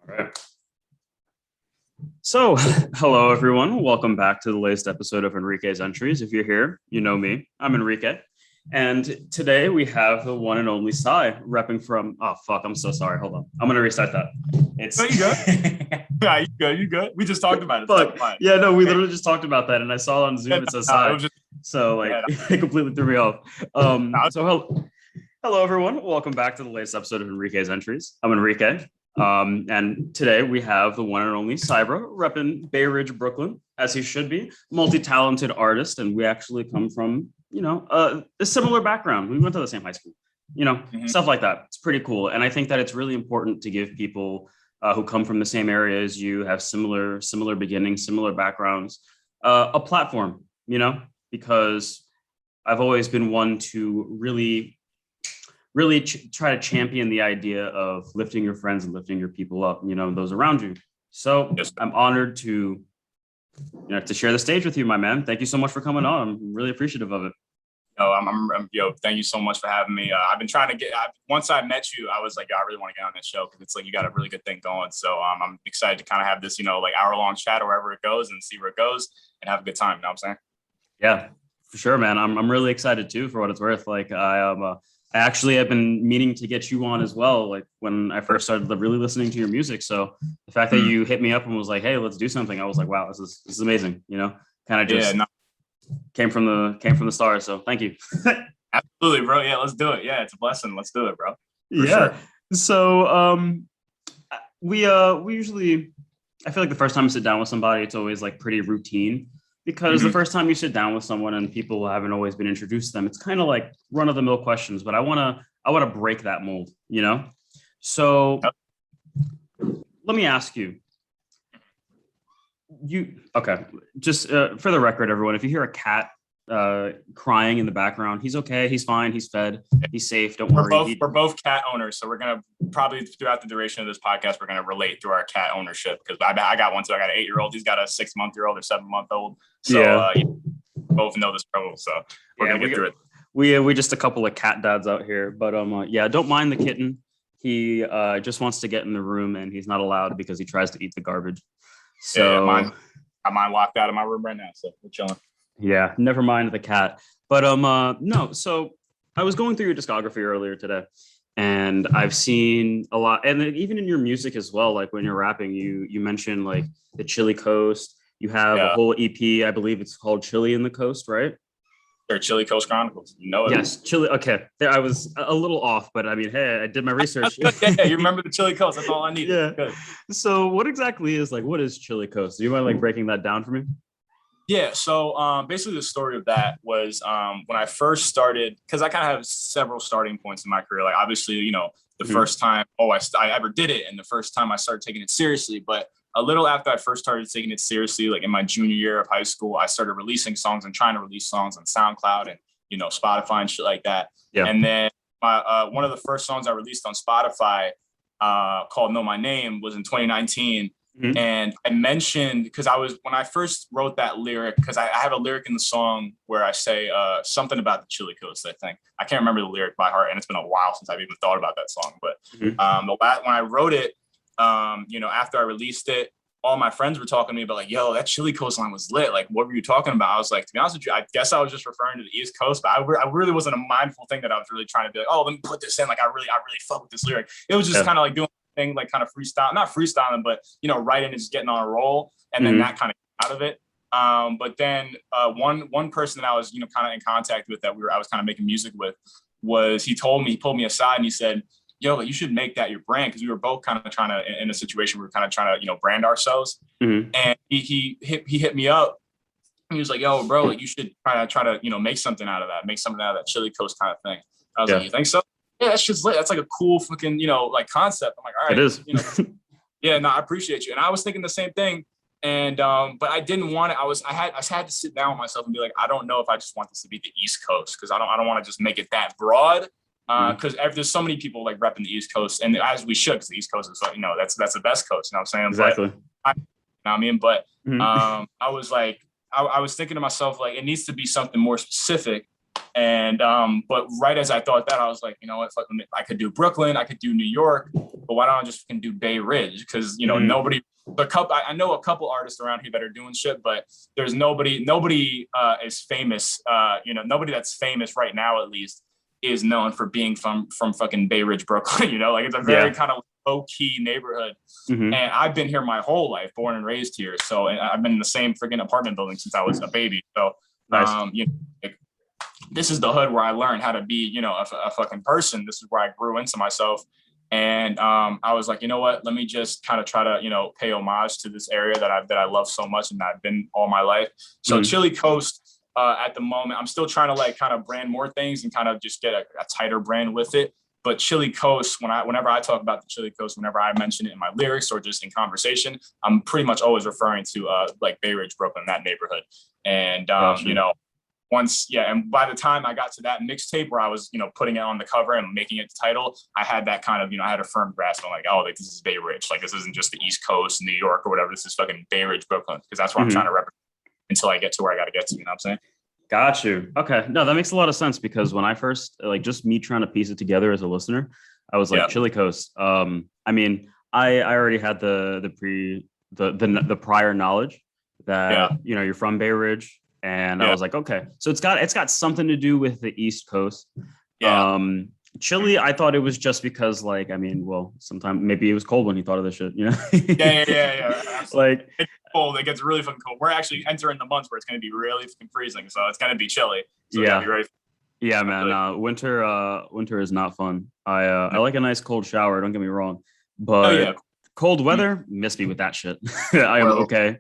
Right. So, hello everyone. Welcome back to the latest episode of Enrique's Entries. If you're here, you know me. I'm Enrique. And today we have the one and only Sai repping from I'm so sorry. Hold on. I'm gonna restart that. No, you good? Yeah, you good? You good? We just talked about it. Fuck. Yeah, no, we literally just talked about that, and I saw on Zoom it says Sai. So it completely threw me off. Hello everyone. Welcome back to the latest episode of Enrique's Entries. I'm Enrique. And today we have the one and only Cybra repping Bay Ridge, Brooklyn, as he should be, multi-talented artist. And we actually come from, a similar background. We went to the same high school, stuff like that. It's pretty cool. And I think that it's really important to give people who come from the same area as you, have similar beginnings, similar backgrounds, a platform, because I've always been one to really try to champion the idea of lifting your friends and lifting your people up, those around you. So yes. I'm honored to share the stage with you, my man. Thank you so much for coming on. I'm really appreciative of it. Thank you so much for having me. I've been trying to once I met you, I was like, I really want to get on this show because it's like you got a really good thing going. So I'm excited to kind of have this, hour-long chat or wherever it goes and see where it goes and have a good time. You know what I'm saying? Yeah, for sure, man. I'm really excited too, for what it's worth. Like I actually have been meaning to get you on as well, like when I first started really listening to your music. So the fact that you hit me up and was like, hey, let's do something. I was like, wow, this is amazing. Kind of just came from the stars. So thank you. Absolutely, bro. Yeah, let's do it. Yeah, it's a blessing. Let's do it, bro. For sure. So we usually, I feel like the first time I sit down with somebody, it's always like pretty routine. Because the first time you sit down with someone and people haven't always been introduced to them, it's kind of like run of the mill questions, but I want to break that mold, So let me ask you, just for the record, everyone, if you hear a cat crying in the background, he's okay. He's fine. He's fed. He's safe. Don't worry. We're both cat owners. So we're going to probably throughout the duration of this podcast, we're going to relate through our cat ownership because I got one too. I got an 8-year-old. He's got a 6-month-old or 7-month-old. So both know this struggle. So we're going to get through it. We just a couple of cat dads out here, but don't mind the kitten. He just wants to get in the room and he's not allowed because he tries to eat the garbage. So I got mine locked out of my room right now. So we're chilling. Yeah, never mind the cat. But no, so I was going through your discography earlier today, and I've seen a lot, and even in your music as well, like when you're rapping, you mentioned like the Chili Coast. You have a whole EP, I believe it's called Chili in the Coast, right? Or Chili Coast Chronicles. You know it. Yes, Chili. Okay, there I was a little off, but I mean, hey, I did my research. Yeah, you remember the Chili Coast. That's all I need. Yeah. Good. So what is Chili Coast? Do you mind like breaking that down for me? Yeah, so basically the story of that was when I first started, because I kind of have several starting points in my career. Like obviously, the first time I ever did it, and the first time I started taking it seriously. But a little after I first started taking it seriously, like in my junior year of high school, I started releasing songs and trying to release songs on SoundCloud and Spotify and shit like that. Yeah. And then one of the first songs I released on Spotify called "Know My Name" was in 2019. Mm-hmm. And I mentioned, because when I first wrote that lyric, because I have a lyric in the song where I say something about the Chili Coast, I think. I can't remember the lyric by heart, and it's been a while since I've even thought about that song. But when I wrote it, after I released it, all my friends were talking to me about like, yo, that Chili Coast line was lit. Like, what were you talking about? I was like, to be honest with you, I guess I was just referring to the East Coast, but I really wasn't a mindful thing that I was really trying to be like, oh, let me put this in. Like, I really fuck with this lyric. It was just kind of like doing thing, like kind of not freestyling, but writing and just getting on a roll, and then that kind of out of it. But then one person that I was kind of in contact with that I was kind of making music with he pulled me aside and he said, yo, you should make that your brand, because we were both kind of trying to, in a situation we were kind of trying to brand ourselves. And he hit me up. He was like, yo, bro, like you should try to make something out of that Chili Coast kind of thing. I was like, you think so? Yeah, that's just lit. That's like a cool fucking, like concept. I'm like, all right. It is. Yeah, no, I appreciate you. And I was thinking the same thing. And, but I didn't want it. I had to sit down with myself and be like, I don't know if I just want this to be the East Coast, because I don't want to just make it that broad. Because there's so many people like repping the East Coast, and as we should, because the East Coast is like, that's the best coast. You know what I'm saying? Exactly. But, I was like, I was thinking to myself, like, it needs to be something more specific. And but right as I thought that, I was like, you know what, fuck, I could do Brooklyn, I could do New York, but why don't I just do Bay Ridge? Because you know nobody. I know a couple artists around here that are doing shit, but there's nobody is famous. You know, nobody that's famous right now, at least, is known for being from fucking Bay Ridge, Brooklyn. You know, like it's a very kind of low key neighborhood, and I've been here my whole life, born and raised here. So and I've been in the same freaking apartment building since I was a baby. So Nice. you know, like, this is the hood where I learned how to be, you know, a fucking person. This is where I grew into myself. And I was like, you know what, let me just kind of try to, you know, pay homage to this area that I love so much and that I've been all my life. So Chili Coast, at the moment, I'm still trying to like kind of brand more things and kind of just get a tighter brand with it. But Chili Coast, whenever I talk about the Chili Coast, whenever I mention it in my lyrics or just in conversation, I'm pretty much always referring to like Bay Ridge, Brooklyn, that neighborhood. And you know, and by the time I got to that mixtape where I was, you know, putting it on the cover and making it the title, I had that kind of, you know, I had a firm grasp on like, oh, like this is Bay Ridge. Like this isn't just the East Coast, New York or whatever. This is fucking Bay Ridge, Brooklyn, because that's where I'm trying to represent until I get to where I got to get to, you know what I'm saying? Got you. Okay. No, that makes a lot of sense because when I first, like just me trying to piece it together as a listener, I was like, Chili Coast. I mean, I already had the prior knowledge that, you know, you're from Bay Ridge. And I was like, okay, so it's got something to do with the East Coast. Chili, I thought it was just because, like, I mean, well, sometimes maybe it was cold when he thought of this shit, you know? Yeah. Like, it's cold. It gets really fucking cold. We're actually entering the months where it's going to be really fucking freezing, so it's going to be chilly. So yeah, be ready. Yeah, man. Winter is not fun. I like a nice cold shower. Don't get me wrong, but cold weather, miss me with that shit. I am okay.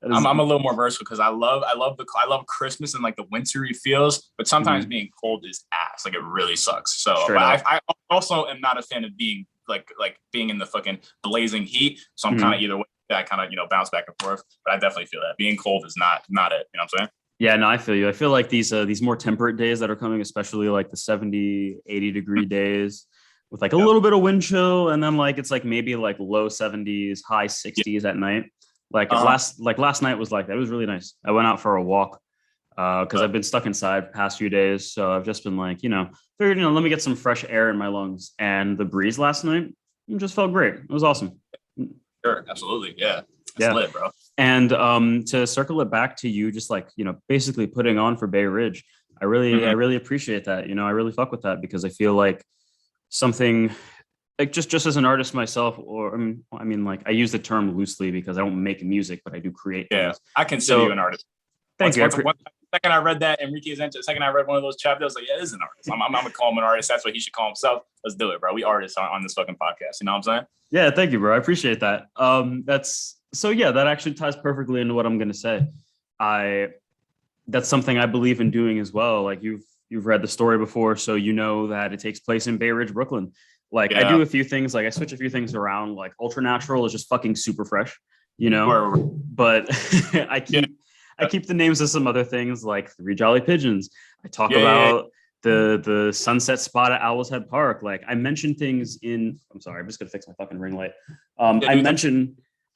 I'm a little more versatile because I love Christmas and like the wintry feels, but sometimes being cold is ass. Like it really sucks. So, but I also am not a fan of being like being in the fucking blazing heat. So I'm kind of either way. I kind of, you know, bounce back and forth. But I definitely feel that being cold is not it. You know what I'm saying? Yeah, no, I feel you. I feel like these more temperate days that are coming, especially like the 70, 80 degree days with like a little bit of wind chill, and then like it's like maybe like low 70s, high 60s at night. Like last night was like that. It was really nice. I went out for a walk because I've been stuck inside the past few days. So I've just been like, you know, figured, you know, let me get some fresh air in my lungs. And the breeze last night just felt great. It was awesome. Sure, absolutely. Yeah. It's lit, bro. And to circle it back to you, just like, you know, basically putting on for Bay Ridge, I really appreciate that. You know, I really fuck with that because I feel like something like just as an artist myself, or I mean, like I use the term loosely because I don't make music, but I do create things. I consider you an artist. Thank you. Second I read that Enrique is second I read one of those chapters, I was like, yeah, this is an artist. I'm gonna call him an artist. That's what he should call himself. Let's do it, bro. We artists on this fucking podcast. You know what I'm saying? Yeah, thank you, bro. I appreciate that. That actually ties perfectly into what I'm gonna say. That's something I believe in doing as well. Like you've read the story before, so you know that it takes place in Bay Ridge, Brooklyn. Like I do a few things, like I switch a few things around. Like Ultra Natural is just fucking super fresh, you know. But I keep the names of some other things like Three Jolly Pigeons. I talk about the sunset spot at Owl's Head Park. Like I mentioned things in. I'm sorry, I'm just gonna fix my fucking ring light. I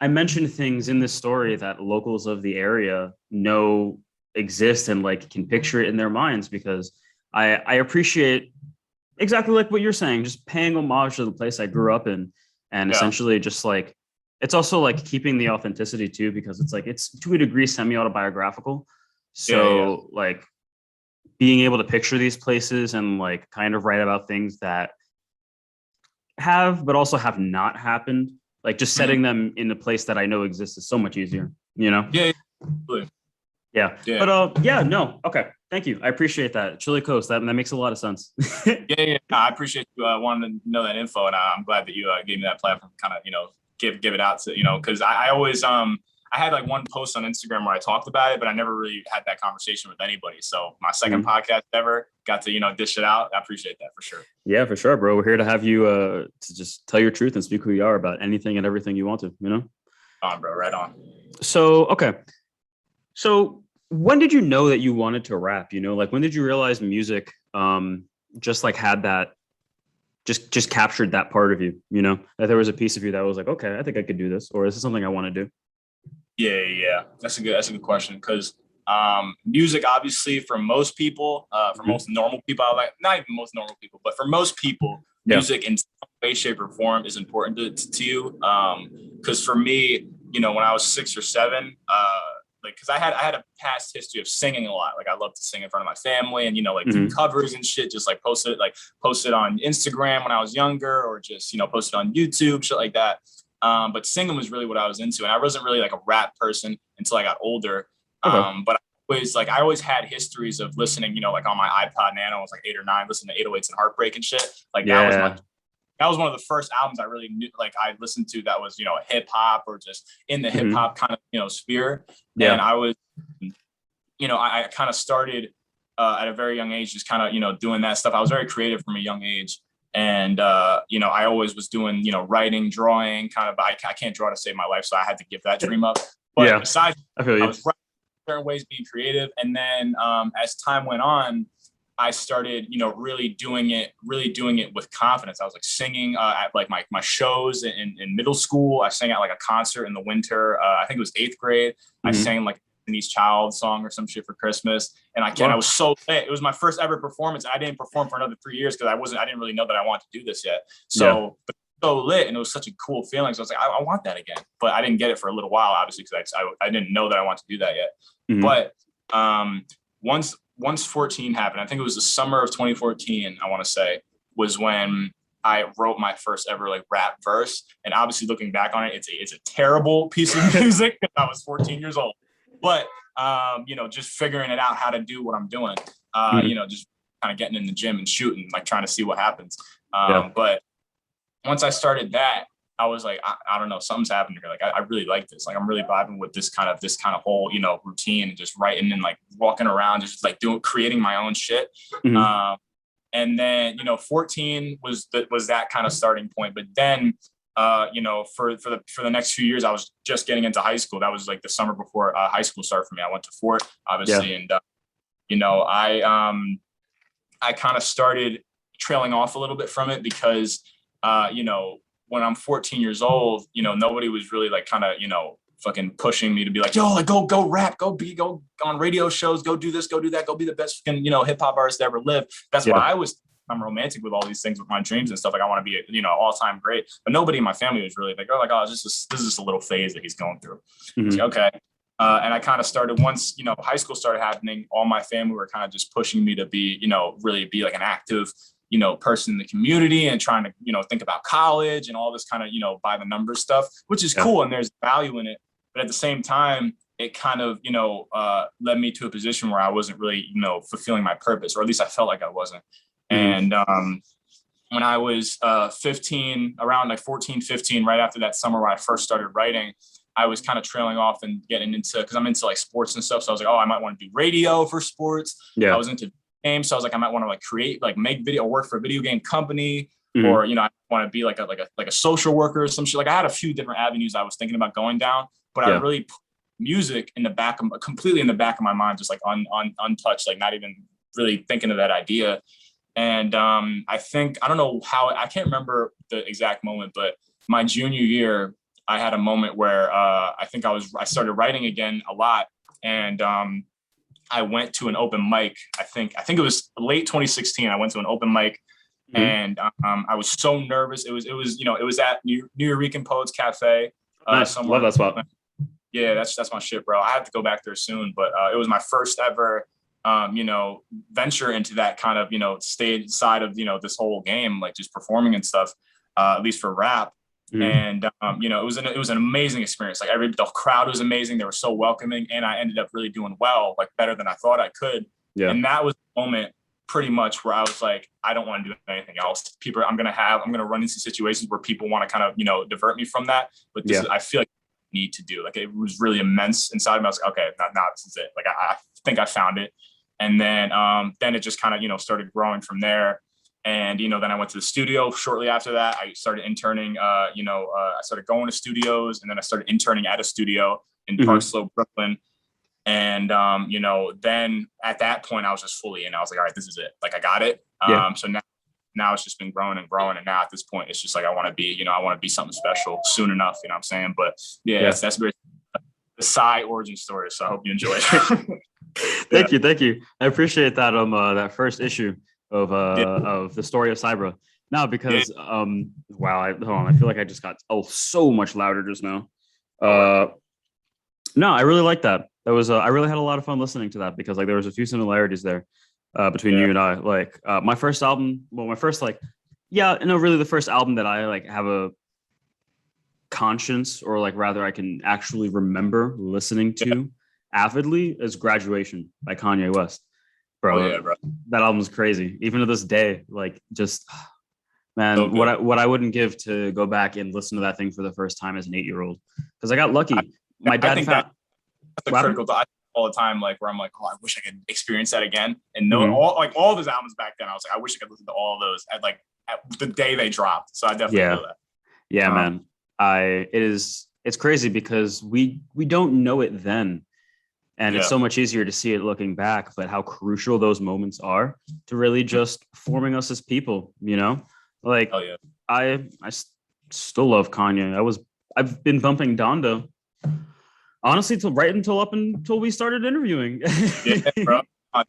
mentioned things in this story that locals of the area know exist and like can picture it in their minds because I appreciate. Exactly like what you're saying, just paying homage to the place I grew up in and essentially just like, it's also like keeping the authenticity too, because it's like, it's to a degree semi-autobiographical. So like being able to picture these places and like kind of write about things that have, but also have not happened, like just setting them in the place that I know exists is so much easier, you know? Yeah. But no. Okay. Thank you. I appreciate that. Chili Coast. That makes a lot of sense. I appreciate you wanting to know that info, and I'm glad that you gave me that platform. Kind of, you know, give it out to, you know, because I always I had like one post on Instagram where I talked about it, but I never really had that conversation with anybody. So my second podcast ever got to, you know, dish it out. I appreciate that for sure. Yeah, for sure, bro. We're here to have you to just tell your truth and speak who you are about anything and everything you want to. You know. On, bro. Right on. So okay. So when did you know that you wanted to rap? You know, like when did you realize music just like had that, just captured that part of you, you know, that there was a piece of you that was like, okay, I think I could do this, or is this something I want to do? Yeah. That's a good question. Cause Music, obviously, for most people, for most normal people, not even most normal people, but for most people, music in some way, shape, or form is important to you. Because for me, when I was 6 or 7, because I had a past history of singing a lot. Like I love to sing in front of my family and, do covers and shit, just like post it on Instagram when I was younger, or just, post it on YouTube, shit like that. But singing was really what I was into. And I wasn't really like a rap person until I got older. But I always had histories of listening, like on my iPod Nano, I was like 8 or 9, listening to 808s and Heartbreak and shit. Like that was one of the first albums I really knew, like I listened to, that was, hip hop, or just in the hip hop kind of, sphere. And I was, I kind of started at a very young age, just kind of, doing that stuff. I was very creative from a young age. And, I always was doing, writing, drawing, kind of, I can't draw to save my life. So I had to give that dream up. But besides, I was writing certain ways, being creative. And then as time went on, I started, really doing it with confidence. I was like singing at like my shows in middle school. I sang at like a concert in the winter. I think it was 8th grade. I sang like Destiny's Child song or some shit for Christmas. And I was so lit. It was my first ever performance. I didn't perform for another 3 years because I didn't really know that I wanted to do this yet. So lit, and it was such a cool feeling. So I was like, I want that again. But I didn't get it for a little while, obviously, because I didn't know that I wanted to do that yet. But once 14 happened, I think it was the summer of 2014, I want to say, was when I wrote my first ever like rap verse. And obviously looking back on it, it's a terrible piece of music because I was 14 years old. But just figuring it out how to do what I'm doing, just kind of getting in the gym and shooting, like trying to see what happens. But once I started that, I was like, I don't know, something's happening here. Like, I really like this. Like, I'm really vibing with this kind of whole, routine, and just writing and like walking around, just like creating my own shit. And then, 14 was that kind of starting point. But then, for the next few years, I was just getting into high school. That was like the summer before high school started for me. I went to Fort, obviously. And, I kind of started trailing off a little bit from it because, when I'm 14 years old, nobody was really like kind of, fucking pushing me to be like, yo, like go rap, go on radio shows, go do this, go do that, go be the best fucking, hip hop artist to ever live. That's why I'm romantic with all these things with my dreams and stuff. Like I want to be, all-time great. But nobody in my family was really like, this is just a little phase that he's going through. Like, okay. And I kind of started once, high school started happening, all my family were kind of just pushing me to be, really be like an active, person in the community, and trying to, think about college and all this kind of, by the numbers stuff, which is cool. And there's value in it. But at the same time, it kind of, led me to a position where I wasn't really, fulfilling my purpose, or at least I felt like I wasn't. And when I was 15, around like 14, 15, right after that summer where I first started writing, I was kind of trailing off and getting into, because I'm into like sports and stuff. So I was like, I might want to do radio for sports. I was into games. So I was like, I might want to like create, like make video, work for a video game company, or, I want to be like a social worker or some shit. Like I had a few different avenues I was thinking about going down, but I really put music completely in the back of my mind, just like untouched, like not even really thinking of that idea. And I don't know how, I can't remember the exact moment, but my junior year, I had a moment where I think I started writing again a lot. And I went to an open mic. I think it was late 2016. I went to an open mic, and I was so nervous. It was at New Eurekan Poets Cafe. Nice. Love that spot. Yeah, that's my shit, bro. I have to go back there soon, but it was my first ever, venture into that kind of, stage side of, this whole game, like just performing and stuff, at least for rap. And, it was an amazing experience. Like the crowd was amazing. They were so welcoming, and I ended up really doing well, like better than I thought I could. And that was the moment pretty much where I was like, I don't want to do anything else. I'm going to run into situations where people want to kind of, divert me from that. But I feel like I need to do, like, it was really immense inside of me. I was like, okay, now this is it. Like, I think I found it. And then it just kind of, started growing from there. And, then I went to the studio shortly after that. I started interning, I started going to studios, and then I started interning at a studio in Park Slope, Brooklyn. And, then at that point I was just fully in. I was like, all right, this is it. Like, I got it. So now it's just been growing and growing. And now at this point, it's just like, I want to be something special soon enough. You know what I'm saying? But that's very the Psy origin story. So I hope you enjoy it. Thank you, thank you. I appreciate that that first issue of the story of Cybra. Now because wow, hold on, I feel like I just got so much louder just now. Uh no, I really like that. That was I really had a lot of fun listening to that because like there was a few similarities there between you and I. Like my first album, well, my first like yeah, no, really the first album that I like have a conscience or like rather I can actually remember listening to avidly is Graduation by Kanye West. Bro, Oh yeah, bro. that album's crazy. Even to this day, like just man, So good. what I wouldn't give to go back and listen to that thing for the first time as an 8-year-old. Because I got lucky. My I dad think found that's a what critical happened? thought all the time, like where I'm like, oh, I wish I could experience that again. And no, Mhm. all of his albums back then, I was like, I wish I could listen to all of those at the day they dropped. So I definitely Yeah, feel that. yeah, Um, man. It's crazy because we don't know it then. And it's yeah, so much easier to see it looking back, but how crucial those moments are to really just forming us as people, you know? Like oh yeah, still love Kanye. I've been bumping Donda honestly till right until up until we started interviewing. yeah, bro.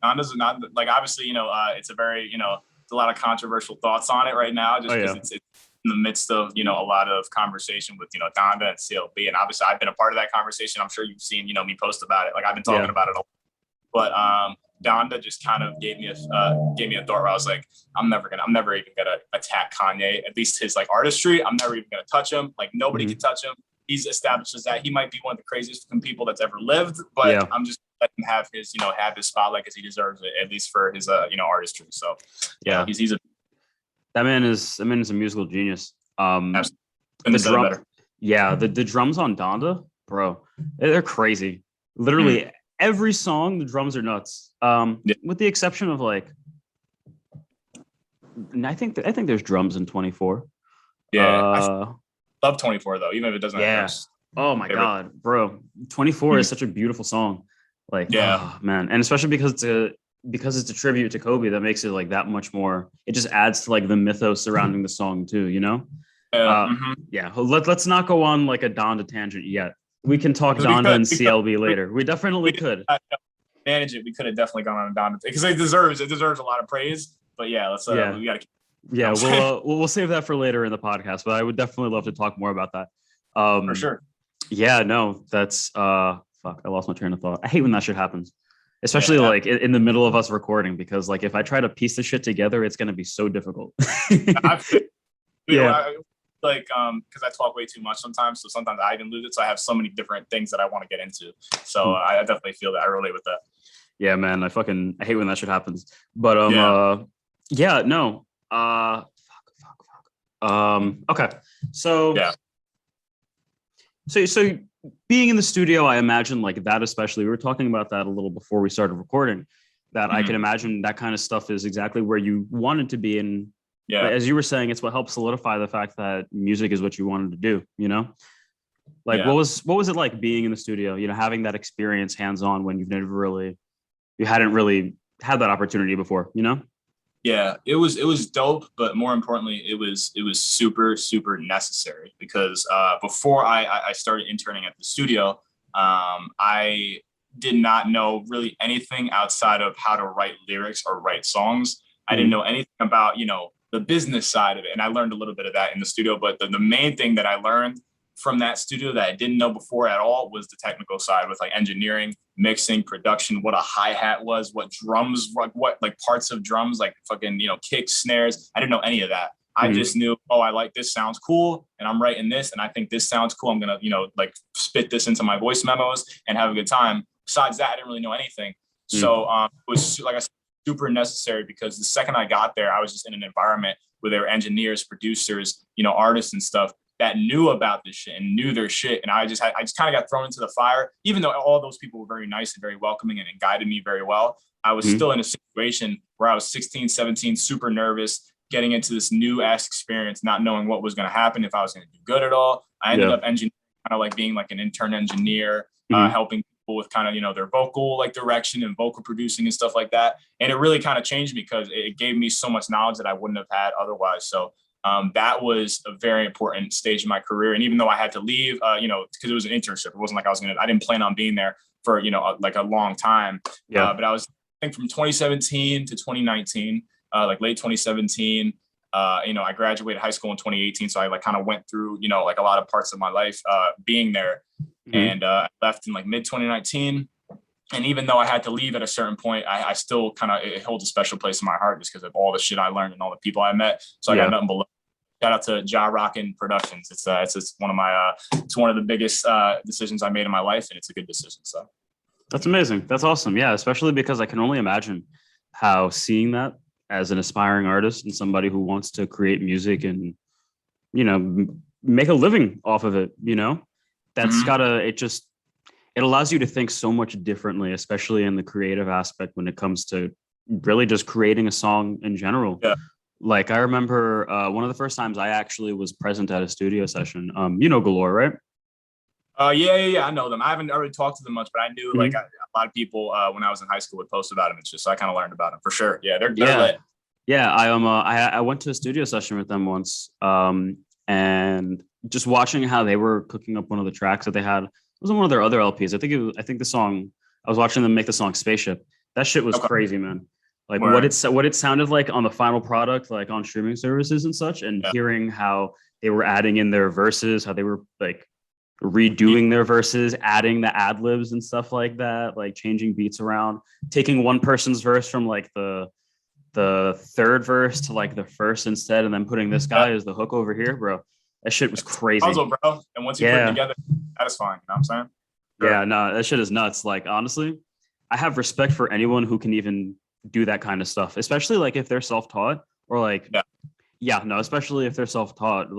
Donda's not like obviously, it's a very, it's a lot of controversial thoughts on it right now, Oh just because yeah. it's in the midst of a lot of conversation with Donda and CLB, and obviously I've been a part of that conversation. I'm sure you've seen me post about it. Like I've been talking Yeah. about it a lot. But Donda just kind of gave me a thought where I was like, I'm never even gonna attack Kanye. At least his like artistry, I'm never even gonna touch him. Like nobody can Mhm. touch him. He's established as that he might be one of the craziest looking people that's ever lived. But Yeah. I'm just letting him have his have his spotlight because he deserves it, at least for his artistry. So Yeah. he's a That man is a musical genius. couldn't The have said it drum better. yeah, the drums on Donda, bro, they're crazy. Mm. Literally every song, the drums are nuts. Yeah, With the exception of like I think there's drums in 24. yeah. I Uh love 24 though, even if it doesn't have yeah. drums. Oh my Favorite. god, bro. 24 Mm. is such a beautiful song. Like, Yeah, oh man. And especially because it's a tribute to Kobe, that makes it like that much more. It just adds to like the mythos surrounding the song too, you know? yeah. Uh yeah, let's not go on like a Donda tangent yet. We can talk Because Donda and we could, CLB we, later. We definitely we could. manage it. We could have definitely gone on and down because it deserves a lot of praise. But yeah, let's Yeah. we got to keep. Yeah, we'll save that for later in the podcast, but I would definitely love to talk more about that. For Um sure. yeah, no, that's fuck, I lost my train of thought. I hate when that shit happens. Especially Yeah, like in the middle of us recording because like if I try to piece the shit together, it's gonna be so difficult. I feel, Yeah. like because I talk way too much sometimes, so sometimes I even lose it. So I have so many different things that I want to get into. So Hmm. I definitely feel that I relate with that. Yeah, man. I hate when that shit happens. But Yeah, yeah, no. Okay. So yeah, so being in the studio, I imagine like that especially. We were talking about that a little before we started recording. That I Mhm. can imagine that kind of stuff is exactly where you wanted to be. And yeah, as you were saying, it's what helps solidify the fact that music is what you wanted to do, you know? Like yeah. what was it like being in the studio, you know, having that experience hands-on when you hadn't really had that opportunity before, you know? Yeah, it was dope, but more importantly, it was super super necessary because before I started interning at the studio, I did not know really anything outside of how to write lyrics or write songs. I didn't Mhm. know anything about the business side of it, and I learned a little bit of that in the studio. But the main thing that I learned from that studio that I didn't know before at all was the technical side with like engineering, mixing, production, what a hi-hat was, what drums, what like parts of drums, like fucking, kicks, snares. I didn't know any of that. I Mhm. just knew, oh, I like this sounds cool, and I'm writing this, and I think this sounds cool. I'm gonna, like spit this into my voice memos and have a good time. Besides that, I didn't really know anything. Mhm. So it was like I said, super necessary because the second I got there, I was just in an environment where there were engineers, producers, artists and stuff that knew about this shit and knew their shit. And I just kind of got thrown into the fire, even though all those people were very nice and very welcoming and guided me very well. I was Mhm. still in a situation where I was 16, 17, super nervous, getting into this new ass experience, not knowing what was going to happen, if I was going to do good at all. I ended Yeah. up engineering, kind of like being like an intern engineer, Mhm. helping people with kind of, their vocal like direction and vocal producing and stuff like that. And it really kind of changed me because it gave me so much knowledge that I wouldn't have had otherwise. So that was a very important stage in my career. And even though I had to leave, because it was an internship, it wasn't like I didn't plan on being there for, like a long time. Yeah. But I was, I think from 2017 to 2019, like late 2017, I graduated high school in 2018. So I like kind of went through, like a lot of parts of my life being there. And left in like mid 2019. And even though I had to leave at a certain point, I still kind of, it holds a special place in my heart just because of all the shit I learned and all the people I met. So I got nothing but love. Shout out to Ja Rockin' Productions. It's one of my it's one of the biggest decisions I made in my life, and it's a good decision. So that's amazing. That's awesome. Yeah, especially because I can only imagine how seeing that as an aspiring artist and somebody who wants to create music and make a living off of it, that's gotta, it allows you to think so much differently, especially in the creative aspect when it comes to really just creating a song in general. Yeah. Like I remember one of the first times I actually was present at a studio session. Galore, right? Yeah. I know them. I haven't already talked to them much, but I knew like a lot of people when I was in high school would post about them. It's just, so I kind of learned about them for sure. Yeah, they're lit. Yeah, I went to a studio session with them once, and just watching how they were cooking up one of the tracks that they had. It was on one of their other LPs. I think the song, I was watching them make the song Spaceship. That shit was crazy, man. Like what it sounded like on the final product, like on streaming services and such, and hearing how they were adding in their verses, how they were like redoing their verses, adding the ad libs and stuff like that, like changing beats around, taking one person's verse from like the third verse to like the first instead, and then putting this guy as the hook over here, bro. That shit was crazy. Puzzle, bro. And once you put it together, satisfying. You know what I'm saying? Sure. Yeah, no, that shit is nuts. Like, honestly, I have respect for anyone who can even do that kind of stuff, especially like if they're self-taught or like, especially if they're self-taught.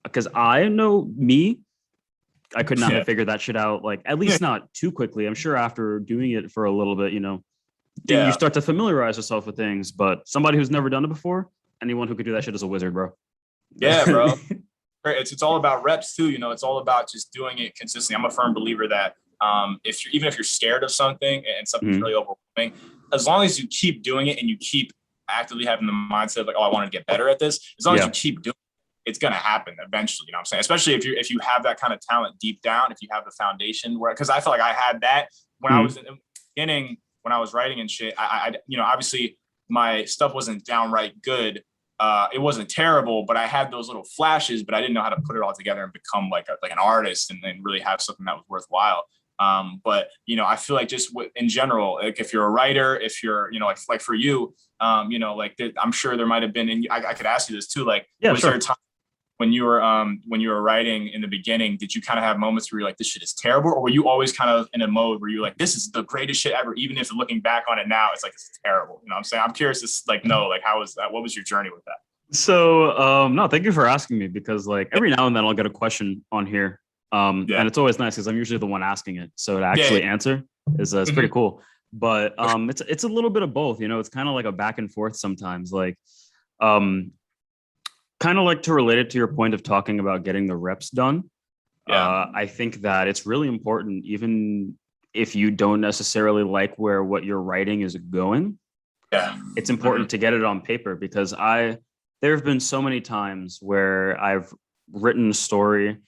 Because I know me, I could not have figured that shit out, like, at least not too quickly. I'm sure after doing it for a little bit, you start to familiarize yourself with things. But somebody who's never done it before, anyone who could do that shit is a wizard, bro. Yeah, bro. It's all about reps too. It's all about just doing it consistently. I'm a firm believer that even if you're scared of something and something's really overwhelming, as long as you keep doing it and you keep actively having the mindset of like, oh, I want to get better at this. As long as you keep doing it, it's gonna happen eventually. You know what I'm saying? Especially if you have that kind of talent deep down, if you have the foundation because I felt like I had that when I was in the beginning, when I was writing and shit. I obviously my stuff wasn't downright good. It wasn't terrible, but I had those little flashes, but I didn't know how to put it all together and become like an artist and really have something that was worthwhile. But I feel like just in general, like if you're a writer, if you're, like for you, I'm sure there might've been, and I could ask you this too, like, was there a time when you were writing in the beginning, did you kind of have moments where you're like, this shit is terrible? Or were you always kind of in a mode where you're like, this is the greatest shit ever, even if looking back on it now, it's like, it's terrible. You know what I'm saying? I'm curious to know, like, how was that? What was your journey with that? So, no, thank you for asking me, because like every now and then I'll get a question on here. And it's always nice because I'm usually the one asking it. So to actually answer is it's pretty cool. But it's a little bit of both, it's kind of like a back and forth sometimes. Like, kind of like to relate it to your point of talking about getting the reps done. I think that it's really important, even if you don't necessarily like where what you're writing is going. It's important to get it on paper, because there have been so many times where I've written a story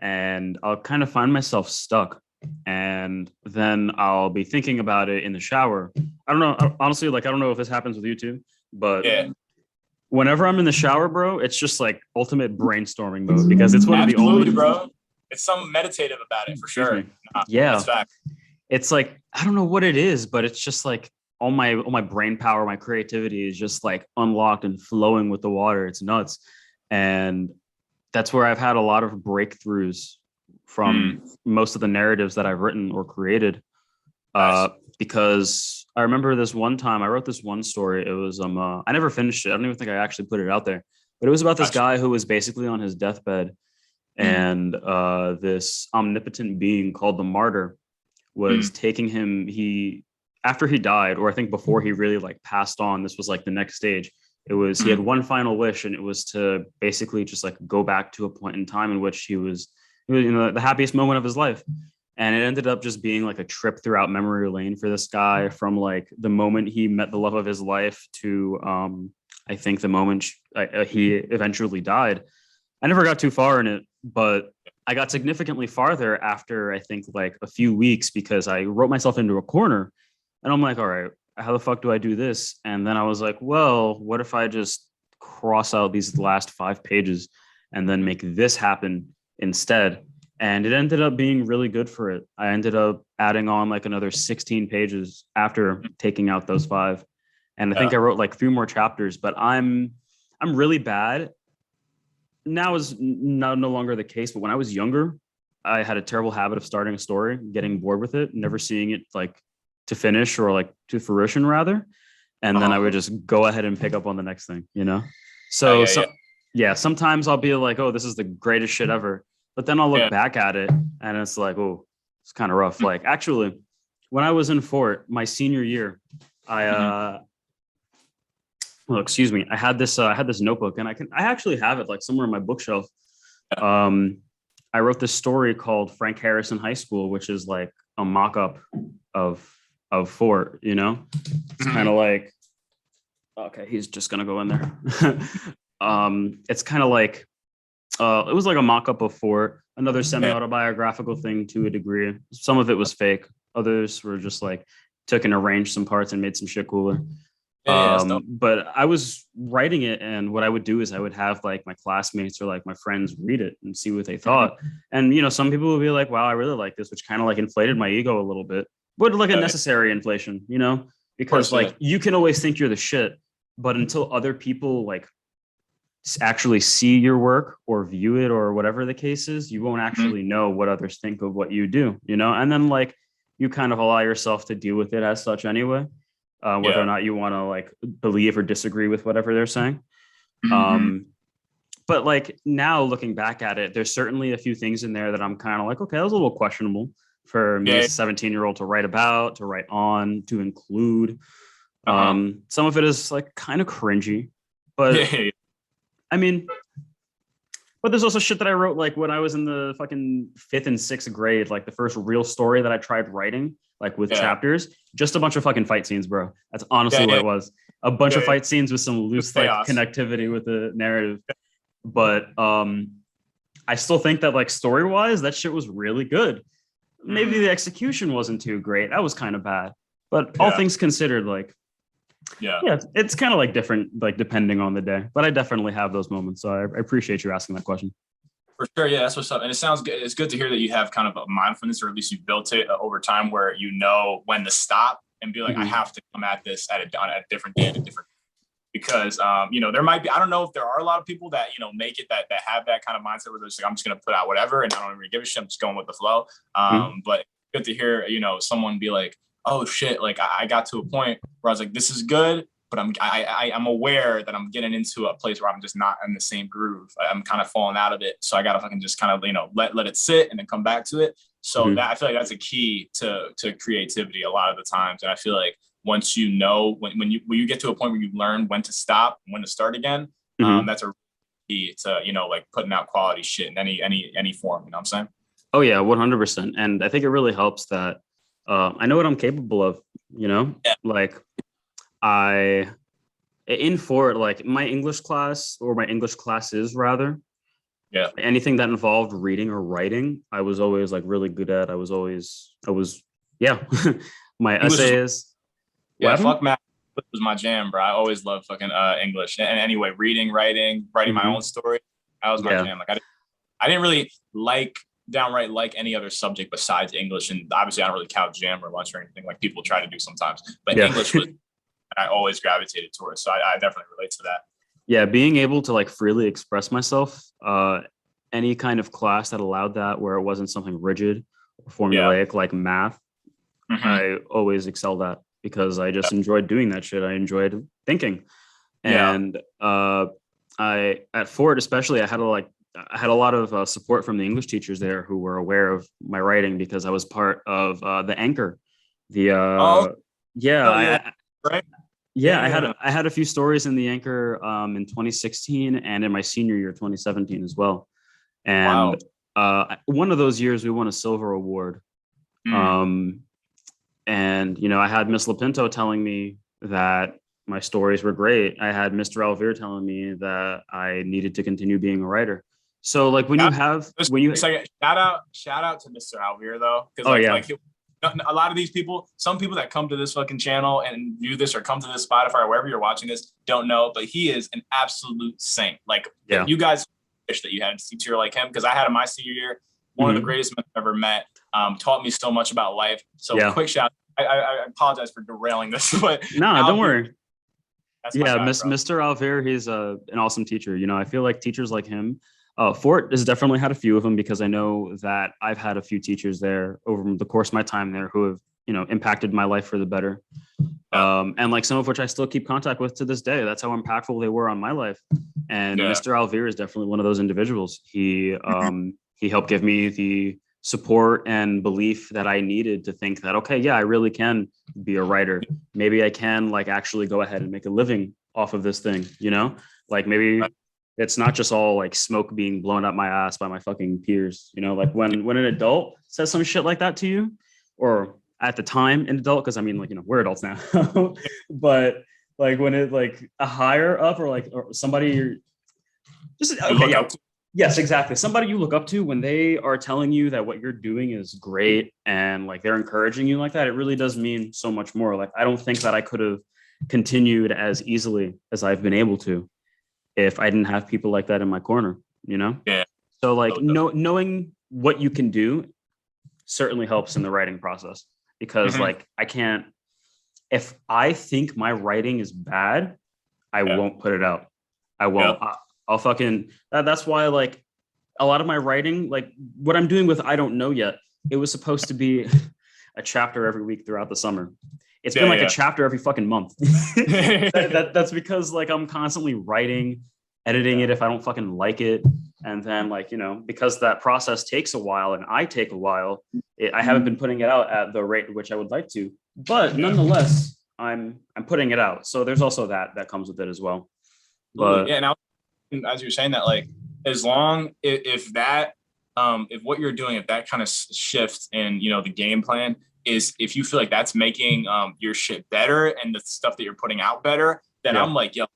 and I'll kind of find myself stuck, and then I'll be thinking about it in the shower. I don't know, honestly, like, I don't know if this happens with you too, but whenever I'm in the shower, bro, it's just like ultimate brainstorming mode, because it's one of the only, bro. It's something meditative about it for sure. It's like, I don't know what it is, but it's just like all my brain power, my creativity is just like unlocked and flowing with the water. It's nuts. And that's where I've had a lot of breakthroughs from most of the narratives that I've written or created. Because I remember this one time I wrote this one story. It was I never finished it. I don't even think I actually put it out there, but it was about this guy who was basically on his deathbed, and this omnipotent being called the Martyr was taking him. After he died, or I think before he really like passed on, this was like the next stage. It was he had one final wish, and it was to basically just like go back to a point in time in which he was the happiest moment of his life. And it ended up just being like a trip throughout memory lane for this guy, from like the moment he met the love of his life to I think the moment he eventually died. I never got too far in it, but I got significantly farther after I think like a few weeks because I wrote myself into a corner and I'm like, all right, how the fuck do I do this? And then I was like, well, what if I just cross out these last 5 pages and then make this happen instead? And it ended up being really good for it. I ended up adding on like another 16 pages after taking out those 5. And I think I wrote like 3 more chapters, but I'm really bad. Now is no longer the case, but when I was younger, I had a terrible habit of starting a story, getting bored with it, never seeing it like to finish or like to fruition rather. And then I would just go ahead and pick up on the next thing, you know? So, sometimes I'll be like, oh, this is the greatest shit ever. But then I'll look back at it and it's like, oh, it's kind of rough. Like actually, when I was in Fort, my senior year, well, excuse me, I had this notebook and I actually have it like somewhere in my bookshelf. I wrote this story called Frank Harrison High School, which is like a mock-up of Fort, you know? It's kind of like, okay, he's just gonna go in there. It's kind of like it was like a mock-up of Fort, another semi-autobiographical thing to a degree. Some of it was fake, others were just like took and arranged some parts and made some shit cooler. But I was writing it, and what I would do is I would have like my classmates or like my friends read it and see what they thought. And you know, some people would be like, "Wow, I really like this," which kind of like inflated my ego a little bit, but like a necessary inflation, you know, because like you can always think you're the shit, but until other people like actually see your work or view it or whatever the case is, you won't actually know what others think of what you do, you know. And then like you kind of allow yourself to deal with it as such anyway. Whether or not you want to like believe or disagree with whatever they're saying. But like now looking back at it, there's certainly a few things in there that I'm kind of like, okay, that was a little questionable for me as a 17-year-old to write about, to write on, to include. Some of it is like kind of cringy, but I mean, but there's also shit that I wrote like when I was in the fucking 5th and 6th grade, like the first real story that I tried writing, like with chapters, just a bunch of fucking fight scenes, bro. That's honestly what it was. A bunch of fight scenes with some loose like connectivity with the narrative. But I still think that like story-wise, that shit was really good. Maybe the execution wasn't too great. That was kind of bad. But all things considered, like it's kind of like different, like depending on the day. But I definitely have those moments. So I appreciate you asking that question. For sure, yeah, that's what's up. And it sounds good. It's good to hear that you have kind of a mindfulness, or at least you built it over time, where you know when to stop and be like, I have to come at this at a different day, because you know, there might be, I don't know if there are a lot of people that, you know, make it that have that kind of mindset where they're just like, I'm just gonna put out whatever and I don't really give a shit, I'm just going with the flow. But good to hear, you know, someone be like, oh shit, like I got to a point where I was like, this is good, but I'm aware that I'm getting into a place where I'm just not in the same groove. I'm kind of falling out of it. So I got to fucking just kind of, you know, let it sit and then come back to it. So that, I feel like that's a key to creativity a lot of the times. And I feel like once you know, when you get to a point where you learn when to stop, when to start again, that's a key to, you know, like putting out quality shit in any form, you know what I'm saying? Oh yeah, 100%. And I think it really helps that I know what I'm capable of, you know, like in Fort, like my English class, or my English classes rather, anything that involved reading or writing, I was always like really good at. I was my essays. Fuck math was my jam, bro. I always loved fucking English. And anyway, reading, writing my own story, that was my jam. Like I didn't really downright like any other subject besides English, and obviously I don't really count gym or lunch or anything like people try to do sometimes, but English was I always gravitated towards, so I definitely relate to that. Yeah, being able to like freely express myself, any kind of class that allowed that, where it wasn't something rigid or formulaic like math, I always excelled at, because I just enjoyed doing that shit. I enjoyed thinking. And I at Fort especially, I had a lot of support from the English teachers there who were aware of my writing, because I was part of the Anchor. I had a few stories in the Anchor in 2016 and in my senior year 2017 as well. And one of those years we won a silver award. And you know, I had Miss Lapinto telling me that my stories were great. I had Mr. Alvear telling me that I needed to continue being a writer. So like when you have Just when you a second, shout out to Mr. Alvier though, because oh yeah a lot of these people, some people that come to this fucking channel and view this or come to this Spotify or wherever you're watching this don't know, but he is an absolute saint. Like yeah you guys wish that you had a teacher like him, because I had him my senior year. One of the greatest men I've ever met. Taught me so much about life. So yeah quick shout. I apologize for derailing this, but no don't worry. that's my Yeah, guy, bro. Mr. Alver, he's an awesome teacher. You know, I feel like teachers like him. Fort has definitely had a few of them because I know that I've had a few teachers there over the course of my time there who have, you know, impacted my life for the better. And like some of which I still keep contact with to this day. That's how impactful they were on my life. And Mr. Alver is definitely one of those individuals. He helped give me the support and belief that I needed to think that, okay, yeah, I really can be a writer. Maybe I can like actually go ahead and make a living off of this thing, you know, like maybe it's not just all like smoke being blown up my ass by my fucking peers, you know, like when an adult says some shit like that to you, or at the time an adult, because I mean, like, you know, we're adults now, but like when it like a higher up or somebody you're just okay, yeah. Yes, exactly. Somebody you look up to, when they are telling you that what you're doing is great and like they're encouraging you like that, it really does mean so much more. Like, I don't think that I could have continued as easily as I've been able to if I didn't have people like that in my corner, you know? Yeah. So like knowing what you can do certainly helps in the writing process, because like if I think my writing is bad, I won't put it out. I won't. I'll fucking, that's why like a lot of my writing, like what I'm doing with I Don't Know Yet, it was supposed to be a chapter every week throughout the summer. It's been like a chapter every fucking month. That's because like I'm constantly writing, editing it if I don't fucking like it. And then like, you know, because that process takes a while and I take a while, I haven't been putting it out at the rate at which I would like to, but nonetheless, I'm putting it out. So there's also that comes with it as well. But yeah, now as you're saying that, like, as long if that if what you're doing, if that kind of shift in, you know, the game plan is, if you feel like that's making your shit better and the stuff that you're putting out better, then I'm like, yo,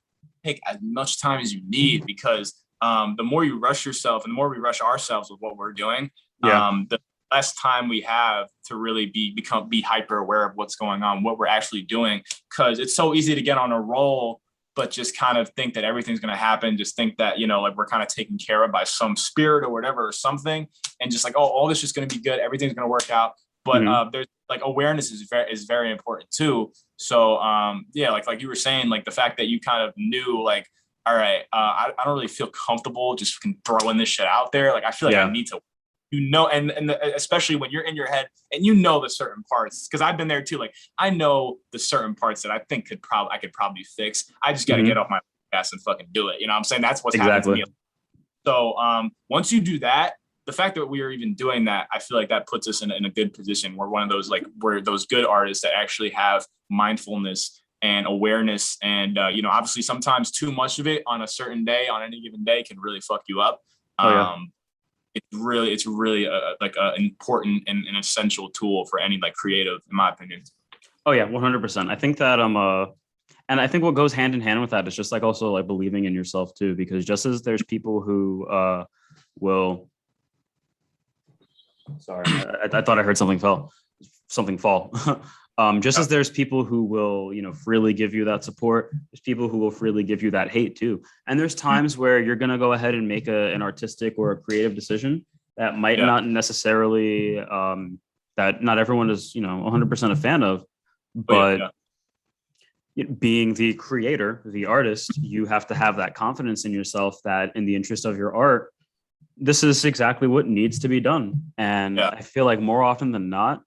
take as much time as you need, because the more you rush yourself and the more we rush ourselves with what we're doing, the less time we have to really be hyper aware of what's going on, what we're actually doing, because it's so easy to get on a roll but just kind of think that everything's going to happen. Just think that, you know, like we're kind of taken care of by some spirit or whatever or something. And just like, oh, all this is going to be good. Everything's going to work out. But there's like awareness is very important too. So yeah, like you were saying, like the fact that you kind of knew like, all right, I don't really feel comfortable just throwing this shit out there. Like I feel like I need to, you know, and especially when you're in your head and you know the certain parts, because I've been there too. Like I know the certain parts that I think I could probably fix. I just got to get off my ass and fucking do it. You know what I'm saying? That's what's happening to me. So once you do that, the fact that we are even doing that, I feel like that puts us in a good position. We're one of those, like, we're those good artists that actually have mindfulness and awareness. And, you know, obviously sometimes too much of it on a certain day, on any given day, can really fuck you up. It's really like an important and an essential tool for any like creative, in my opinion. Oh yeah, 100%. I think that and I think what goes hand in hand with that is just like also like believing in yourself too, because just as there's people who will. Sorry, I thought I heard something fall. Just as there's people who will, you know, freely give you that support, there's people who will freely give you that hate too. And there's times where you're going to go ahead and make an artistic or a creative decision that might not necessarily, that not everyone is, you know, 100% a fan of, but being the creator, the artist, you have to have that confidence in yourself that in the interest of your art, this is exactly what needs to be done. And I feel like more often than not,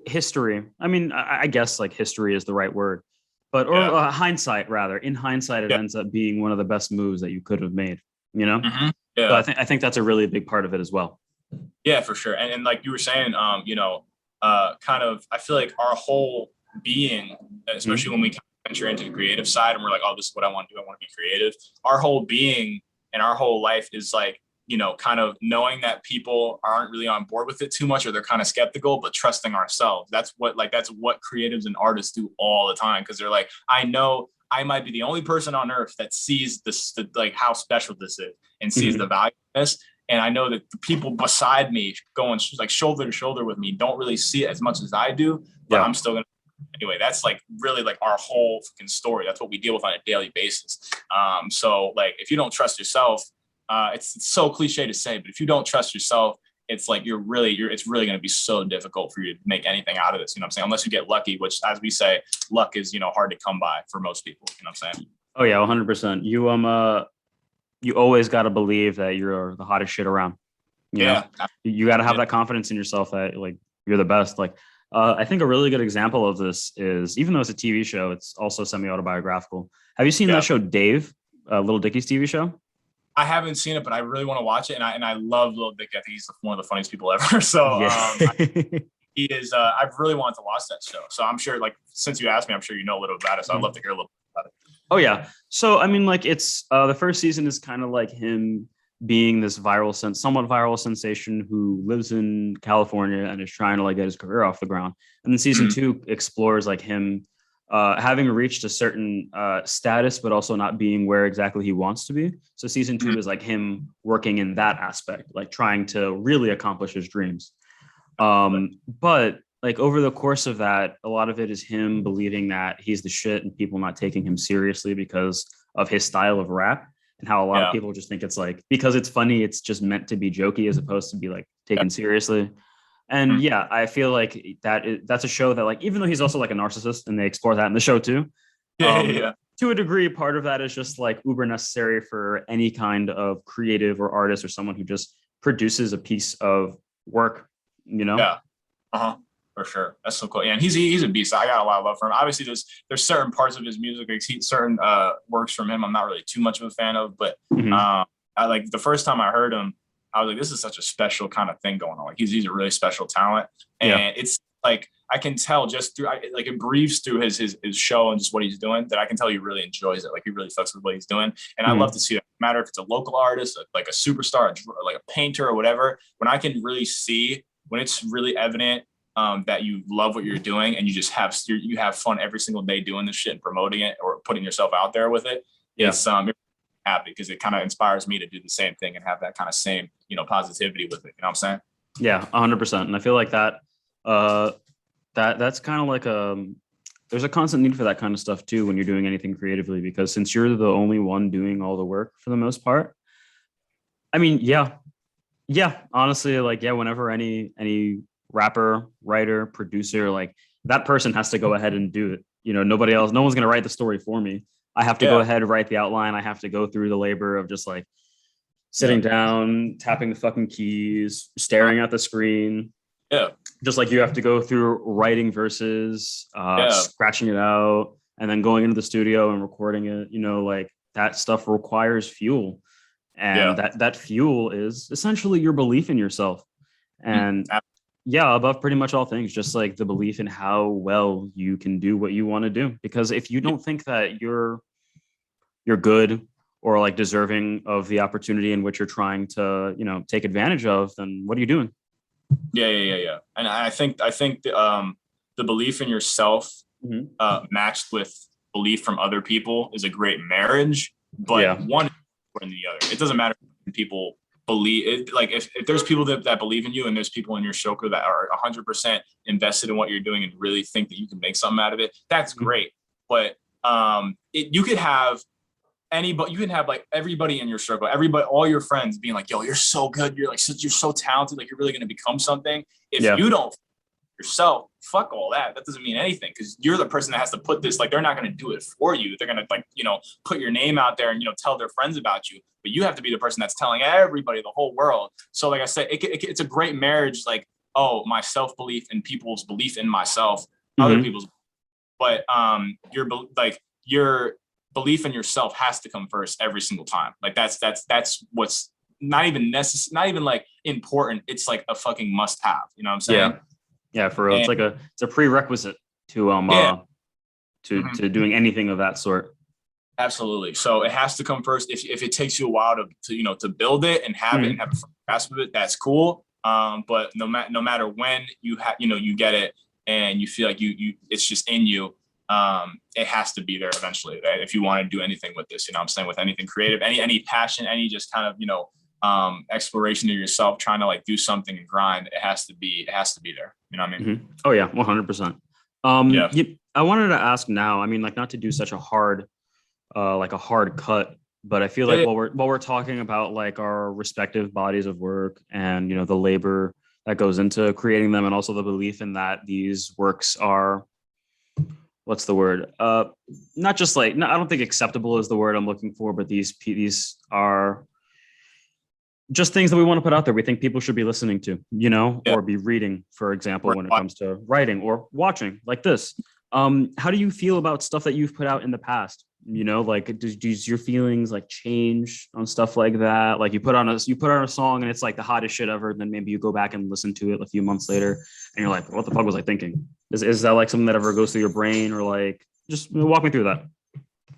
history, I mean, I guess like history is the right word, but hindsight rather. In hindsight, it ends up being one of the best moves that you could have made, you know? So I think that's a really big part of it as well. Yeah, for sure. And like you were saying, you know, kind of, I feel like our whole being, especially when we venture into the creative side and we're like, oh, this is what I want to do. I want to be creative. Our whole being and our whole life is like, you know, kind of knowing that people aren't really on board with it too much, or they're kind of skeptical, but trusting ourselves. That's what creatives and artists do all the time. Cause they're like, I know I might be the only person on earth that sees this, like how special this is and sees the value of this. And I know that the people beside me going like shoulder to shoulder with me don't really see it as much as I do, but I'm still going to. Anyway, that's like really like our whole fucking story. That's what we deal with on a daily basis. So like, if you don't trust yourself, it's so cliche to say, but if you don't trust yourself, it's like it's really going to be so difficult for you to make anything out of this. You know what I'm saying? Unless you get lucky, which, as we say, luck is, hard to come by for most people. You know what I'm saying? Oh yeah, 100%. You always got to believe that you're the hottest shit around. You know? You got to have that confidence in yourself that like you're the best. Like, I think a really good example of this is, even though it's a TV show, it's also semi-autobiographical. Have you seen that show, Dave, Little Dicky's TV show? I haven't seen it, but I really want to watch it. And I love Lil Dicky. I think he's one of the funniest people ever. So he is, I've really wanted to watch that show. So I'm sure, like, since you asked me, I'm sure you know a little about it. So I'd love to hear a little bit about it. Oh yeah. So, I mean, like, it's, the first season is kind of like him being this somewhat viral sensation who lives in California and is trying to like get his career off the ground. And then season 2 explores like him having reached a certain status, but also not being where exactly he wants to be. So season 2 is like him working in that aspect, like trying to really accomplish his dreams. But like over the course of that, a lot of it is him believing that he's the shit and people not taking him seriously because of his style of rap, and how a lot of people just think it's like, because it's funny, it's just meant to be jokey as opposed to be like taken seriously. And yeah, I feel like that's a show that, like, even though he's also like a narcissist, and they explore that in the show too. To a degree, part of that is just like uber necessary for any kind of creative or artist or someone who just produces a piece of work, you know? Yeah. For sure. That's so cool. Yeah, and he's a beast. I got a lot of love for him. Obviously, there's certain parts of his music, like certain works from him I'm not really too much of a fan of, but I like the first time I heard him, I was like, this is such a special kind of thing going on. Like he's a really special talent. And it's like, I can tell just through, like it breathes through his show and just what he's doing, that I can tell he really enjoys it. Like he really fucks with what he's doing. And I love to see that. No matter if it's a local artist, like a superstar, like a painter or whatever, when I can really see, when it's really evident that you love what you're doing and you just you have fun every single day doing this shit and promoting it or putting yourself out there with it. It's happy because it kind of inspires me to do the same thing and have that kind of same, positivity with it. You know what I'm saying? Yeah, 100%. And I feel like that, that's kind of like there's a constant need for that kind of stuff too when you're doing anything creatively, because since you're the only one doing all the work for the most part, I mean, honestly, like, whenever any rapper, writer, producer, like that person has to go ahead and do it. No one's going to write the story for me. I have to go ahead and write the outline. I have to go through the labor of just like sitting down, tapping the fucking keys, staring at the screen. Yeah. Just like you have to go through writing verses, scratching it out, and then going into the studio and recording it. Like that stuff requires fuel. And that fuel is essentially your belief in yourself. And above pretty much all things, just like the belief in how well you can do what you want to do. Because if you don't think that you're good or like deserving of the opportunity in which you're trying to, take advantage of, then what are you doing? Yeah. And I think the belief in yourself matched with belief from other people is a great marriage, but one is more than the other. It doesn't matter if people believe it. Like if there's people that believe in you, and there's people in your circle that are 100% invested in what you're doing and really think that you can make something out of it, that's great. But you could have anybody, you can have like everybody in your circle, everybody, all your friends being like, yo, you're so good, you're so talented, like you're really going to become something. If you don't yourself, fuck all that doesn't mean anything, because you're the person that has to put this, like they're not going to do it for you. They're going to like put your name out there and tell their friends about you, but you have to be the person that's telling everybody, the whole world. So like I said, it's a great marriage, like, oh, my self-belief and people's belief in myself, other people's, but your belief in yourself has to come first every single time. Like that's what's not even necessary, not even like important. It's like a fucking must have. You know what I'm saying? Yeah, for real. It's a prerequisite to to doing anything of that sort. Absolutely. So it has to come first. If it takes you a while to build it and have it and have a grasp of it, that's cool. But no matter when you get it and you feel like you it's just in you, it has to be there eventually, right? If you want to do anything with this, you know what I'm saying, with anything creative, any passion, any just kind of, exploration of yourself, trying to like do something and grind, it has to be there. You know what I mean? Oh yeah, 100%. Yeah. I wanted to ask now, I mean, like not to do such a hard like a hard cut, but I feel like Yeah. while we're talking about like our respective bodies of work and the labor that goes into creating them, and also the belief in that these works are, what's the word, not just like, no, I don't think acceptable is the word I'm looking for, but these are just things that we want to put out there. We think people should be listening to, Yeah. or be reading, for example, when it comes to writing or watching like this. How do you feel about stuff that you've put out in the past? Like does your feelings like change on stuff like that? Like you put on a song and it's like the hottest shit ever. And then maybe you go back and listen to it a few months later and you're like, what the fuck was I thinking? Is that like something that ever goes through your brain, or like, just walk me through that?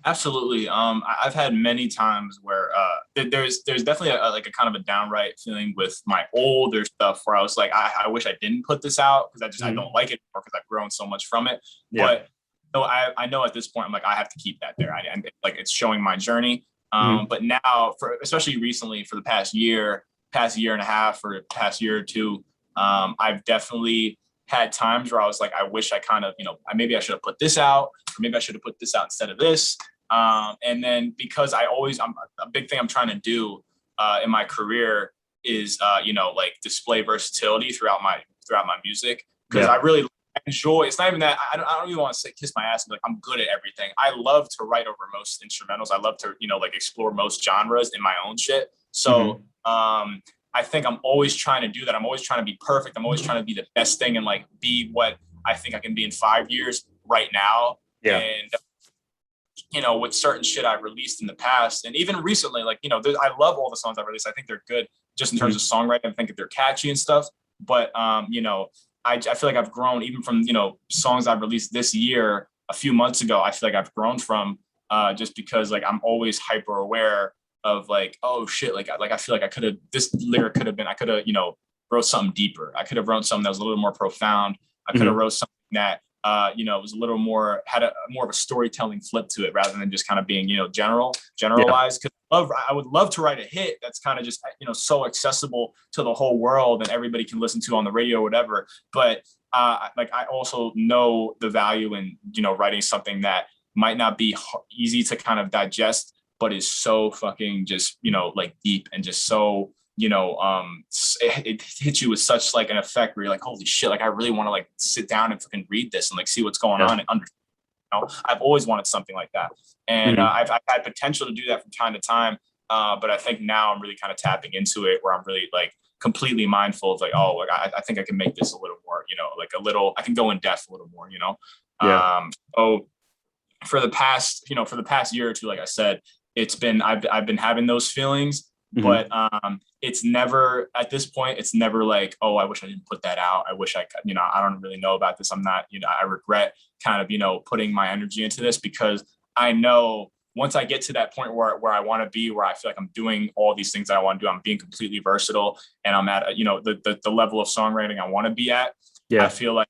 Absolutely. I've had many times where there's definitely like a kind of a downright feeling with my older stuff where I was like, I wish I didn't put this out because I don't like it, or because I've grown so much from it. Yeah. But no, I know at this point I'm like, I have to keep that there. And like it's showing my journey. But now, for especially recently, for the past year and a half, or past year or two, I've definitely had times where I was like, I wish I kind of, maybe I should have put this out, or maybe I should have put this out instead of this. And then because I'm a big thing I'm trying to do in my career is, like display versatility throughout my music, because I really enjoy. It's not even that I don't even want to say kiss my ass and be like I'm good at everything. I love to write over most instrumentals. I love to like explore most genres in my own shit. So I think I'm always trying to do that. I'm always trying to be perfect. I'm always trying to be the best thing and like be what I think I can be in 5 years right now. Yeah. And with certain shit I've released in the past, and even recently, like, I love all the songs I've released. I think they're good just in terms of songwriting. I think they're catchy and stuff. But, I feel like I've grown even from, songs I've released this year, a few months ago. I feel like I've grown from just because like I'm always hyper aware of like, oh shit, like I feel like I could have, this lyric could have been, I could have, wrote something deeper. I could have wrote something that was a little more profound. I could have wrote something that was a little more, had a more of a storytelling flip to it rather than just kind of being, generalized. Because I would love to write a hit that's kind of just, so accessible to the whole world and everybody can listen to on the radio or whatever. But like I also know the value in, writing something that might not be easy to kind of digest, but is so fucking just, like deep and just so, it hits you with such like an effect where you're like, holy shit, like I really want to like sit down and fucking read this and like see what's going on and understand. I've always wanted something like that, and I've had potential to do that from time to time, but I think now I'm really kind of tapping into it where I'm really like completely mindful of like, oh, like I think I can make this a little more, like a little, I can go in depth a little more, So for the past year or two, like I said, it's been I've been having those feelings. But it's never, at this point, it's never like, oh, I wish I didn't put that out. I wish I could, I don't really know about this. I'm not, I regret kind of, putting my energy into this, because I know once I get to that point where I want to be, where I feel like I'm doing all these things that I want to do, I'm being completely versatile, and I'm at, the level of songwriting I want to be at. Yeah. I feel like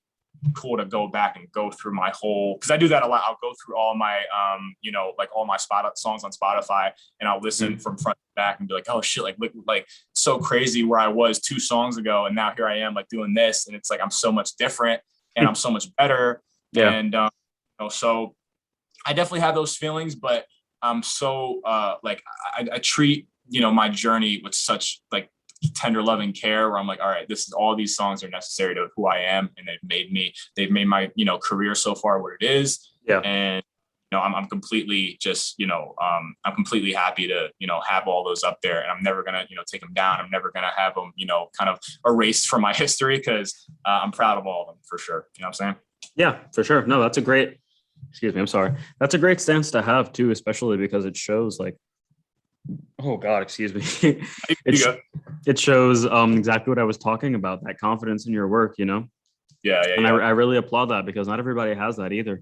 cool to go back and go through my whole, because I do that a lot. I'll go through all my like all my songs on Spotify, and I'll listen from front to back and be like, oh shit, like so crazy where I was 2 songs ago, and now here I am like doing this, and it's like I'm so much different and I'm so much better. And so I definitely have those feelings, but I'm so like I treat my journey with such like tender loving care, where I'm like, all right, all these songs are necessary to who I am, and they've made my career so far what it is. And I'm completely just I'm completely happy to have all those up there, and I'm never gonna take them down. I'm never gonna have them kind of erased from my history, because I'm proud of all of them for sure. You know what I'm saying? Yeah, for sure. No, that's a great, excuse me, I'm sorry, that's a great stance to have too, especially because it shows like, oh God, excuse me. It shows exactly what I was talking about, that confidence in your work, Yeah. And I really applaud that, because not everybody has that either.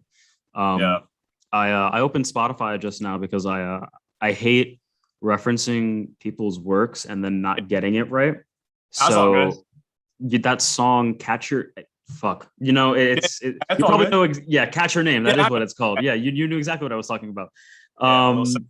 I opened Spotify just now because I hate referencing people's works and then not getting it right. So that song, fuck. You know, That's you all probably good. know. Yeah, Catch Your Name. That Yeah, is what it's called. Yeah, you knew exactly what I was talking about. yeah, a little, Um,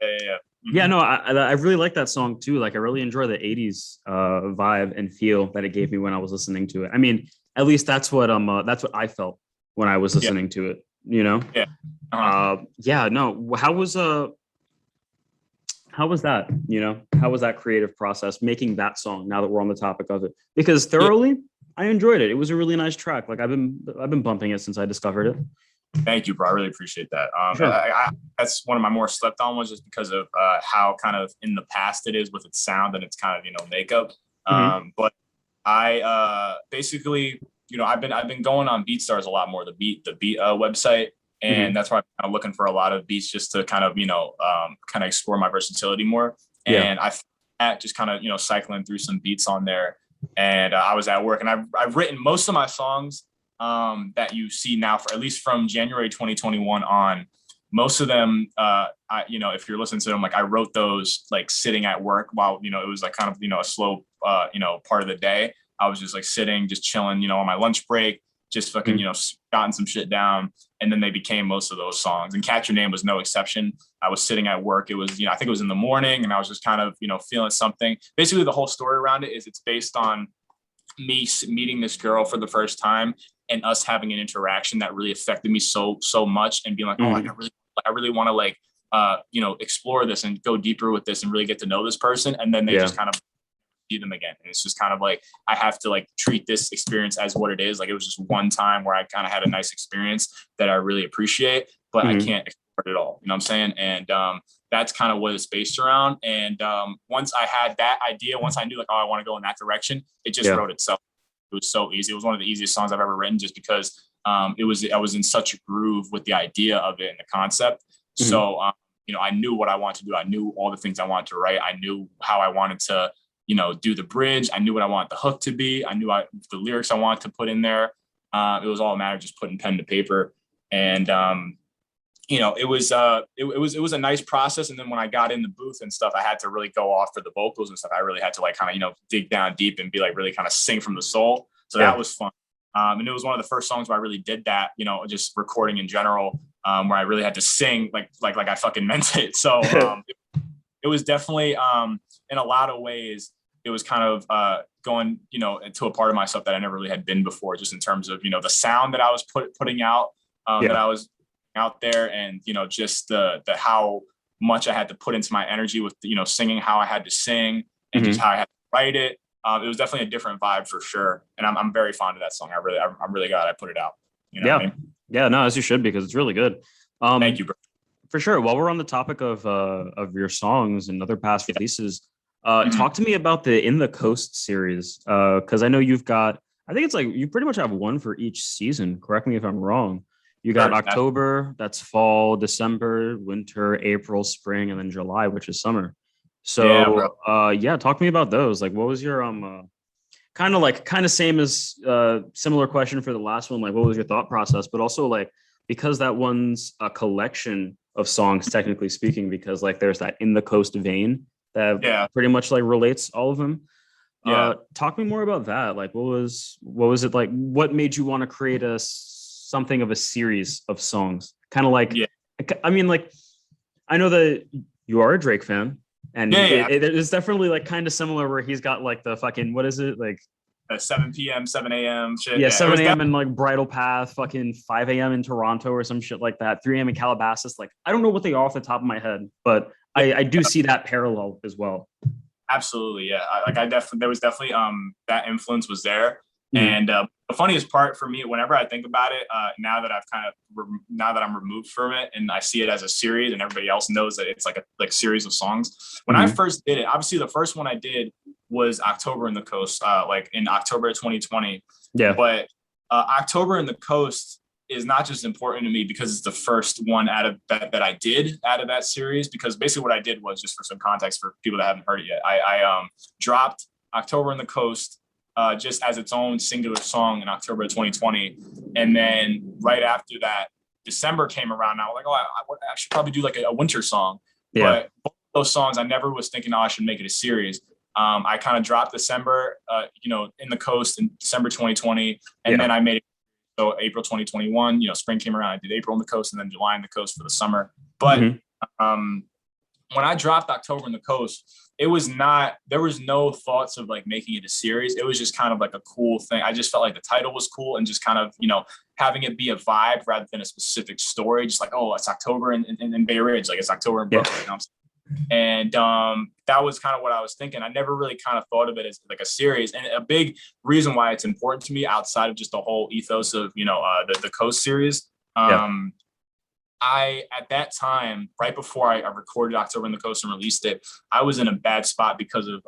yeah. yeah, no, I really like that song too. Like, I really enjoy the '80s vibe and feel that it gave me when I was listening to it. I mean, at least that's what I felt when I was Yeah, listening to it. You know, yeah. Uh-huh. yeah, no. How was that? You know, how was that creative process making that song? Now that we're on the topic of it, because Yeah. thoroughly, I enjoyed it. It was a really nice track. Like, I've been bumping it since I discovered it. Thank you, bro. I really appreciate that. Sure. That's one of my more slept on ones, just because of how kind of in the past it is with its sound and its kind of makeup. Hmm. But I basically I've been going on BeatStars a lot more, the beat website, and Hmm. that's why I'm kind of looking for a lot of beats just to kind of kind of explore my versatility more. Yeah. And at just kind of cycling through some beats on there, and I was at work, and I've written most of my songs that you see now, for at least from January 2021 on. Most of them, if you're listening to them, like I wrote those like sitting at work while it was like kind of a slow part of the day. I was just like sitting, just chilling, on my lunch break, just fucking Hmm. gotten some shit down, and then they became most of those songs. And Catch Your Name was no exception. I was sitting at work. It was I think it was in the morning, and I was just kind of feeling something. Basically, the whole story around it is it's based on me meeting this girl for the first time and us having an interaction that really affected me so much, and being like, oh, like Hmm. I really want to like explore this and go deeper with this and really get to know this person. And then they Yeah. just kind of see them again, and it's just kind of like I have to like treat this experience as what it is. Like, it was just one time where I kind of had a nice experience that I really appreciate, but I Hmm. can't export it all, what I'm saying? And that's kind of what it's based around. And once I had that idea, once I knew like, oh, I want to go in that direction, it just Yeah. wrote itself. It was so easy. It was one of the easiest songs I've ever written, just because I was in such a groove with the idea of it and the concept. Hmm. So I knew what I wanted to do. I knew all the things I wanted to write. I knew how I wanted to do the bridge. I knew what I wanted the hook to be. I knew the lyrics I wanted to put in there. It was all a matter of just putting pen to paper. And it was a nice process. And then when I got in the booth and stuff, I had to really go off for the vocals and stuff. I really had to like kind of dig down deep and be like really kind of sing from the soul. So Yeah. that was fun. And it was one of the first songs where I really did that, just recording in general, where I really had to sing like I fucking meant it. So it was definitely in a lot of ways, it was kind of going into a part of myself that I never really had been before, just in terms of the sound that I was putting out, that Yeah. I was out there, and just the how much I had to put into my energy with singing how I had to sing, and just Hmm. how I had to write it. It was definitely a different vibe for sure, and I'm very fond of that song. I'm really glad I put it out. You know what I Yeah. mean? Yeah. No, as you should, because it's really good. Thank Um, you, bro. for sure. While we're on the topic of your songs and other past Yeah. releases, Mhm. talk to me about the In the Coast series. Because I know you've got, I think it's like you pretty much have one for each season. Correct me if I'm wrong. You got Sure. October, that's fall, December, winter, April, spring, and then July, which is summer. Yeah, bro. So yeah, talk to me about those. Like, what was your kind of same as similar question for the last one, like what was your thought process, but also like because that one's a collection of songs, technically speaking, because like there's that In the Coast vein that Yeah. pretty much like relates all of them. Yeah. Talk me more about that. Like what was it like? What made you want to create something of a series of songs? Kind of like, Yeah. I mean, like I know that you are a Drake fan, and Yeah. Yeah. it's definitely like kind of similar where he's got like the fucking, what is it, like 7 p.m., 7 a.m. shit. yeah, Yeah. It 7 was a.m. in like Bridle Path, fucking 5 a.m. in Toronto or some shit like that, 3 a.m. in Calabasas. Like, I don't know what they are off the top of my head, but I do see that parallel as well. Absolutely, yeah. I definitely, there was definitely that influence was there. Mhm. And the funniest part for me, whenever I think about it, now that I'm removed from it and I see it as a series, and everybody else knows that it's like a series of songs. When I Mhm. first did it, obviously the first one I did was October in the Coast, like in October of 2020. Yeah. But October in the Coast is not just important to me because it's the first one out of that I did out of that series. Because basically what I did was, just for some context for people that haven't heard it yet, I dropped October in the Coast just as its own singular song in October of 2020, and then right after that, December came around. And I was like, oh, I should probably do like a winter song. Yeah. But both those songs, I never was thinking, oh, I should make it a series. I kind of dropped December, in the coast in December 2020, and then I made it. So April 2021, spring came around. I did April on the coast and then July on the coast for the summer. But when I dropped October on the coast, there was no thoughts of like making it a series. It was just kind of like a cool thing. I just felt like the title was cool and just kind of, having it be a vibe rather than a specific story. Just like, oh, it's October in Bay Ridge, like it's October in Brooklyn. You know what I'm saying? And that was kind of what I was thinking. I never really kind of thought of it as like a series. And a big reason why it's important to me outside of just the whole ethos of, the Coast series. I, at that time, right before I recorded October in the Coast and released it, I was in a bad spot because of,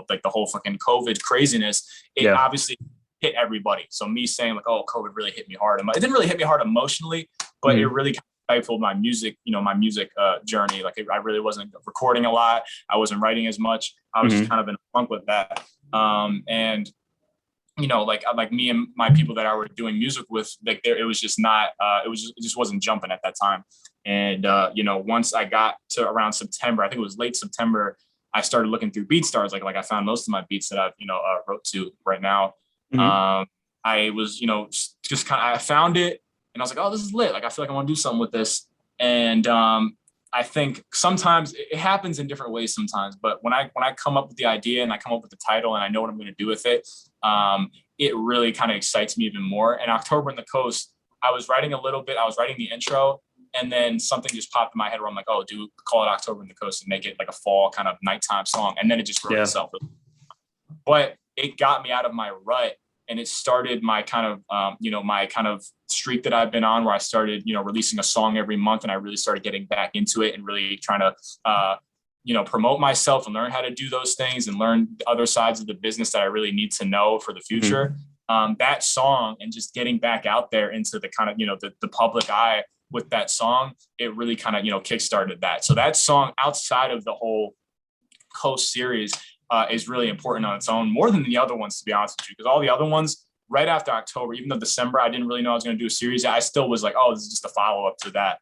like the whole fucking COVID craziness. It obviously hit everybody. So me saying like, oh, COVID really hit me hard. It didn't really hit me hard emotionally, but it really stifled my music, journey. Like I really wasn't recording a lot. I wasn't writing as much. I was just kind of in a funk with that. And like me and my people that I were doing music with, like it was just not, it just wasn't jumping at that time. And, once I got to around September, I think it was late September, I started looking through BeatStars. Like I found most of my beats that I've, wrote to right now. I was, just kind of, I found it and I was like, oh, this is lit. Like, I feel like I want to do something with this. And, I think sometimes it happens in different ways sometimes, but when I come up with the idea and I come up with the title and I know what I'm going to do with it, it really kind of excites me even more. And October in the Coast, I was writing a little bit, I was writing the intro, and then something just popped in my head where I'm like, oh, call it October in the Coast and make it like a fall kind of nighttime song. And then it just wrote itself. But it got me out of my rut. And it started my kind of, my kind of streak that I've been on where I started, releasing a song every month. And I really started getting back into it and really trying to, promote myself and learn how to do those things and learn the other sides of the business that I really need to know for the future. That song and just getting back out there into the kind of, the public eye with that song, it really kind of, kickstarted that. So that song outside of the whole Coast series, is really important on its own, more than the other ones, to be honest with you, because all the other ones right after October, even though December, I didn't really know I was going to do a series. I still was like, oh, this is just a follow up to that.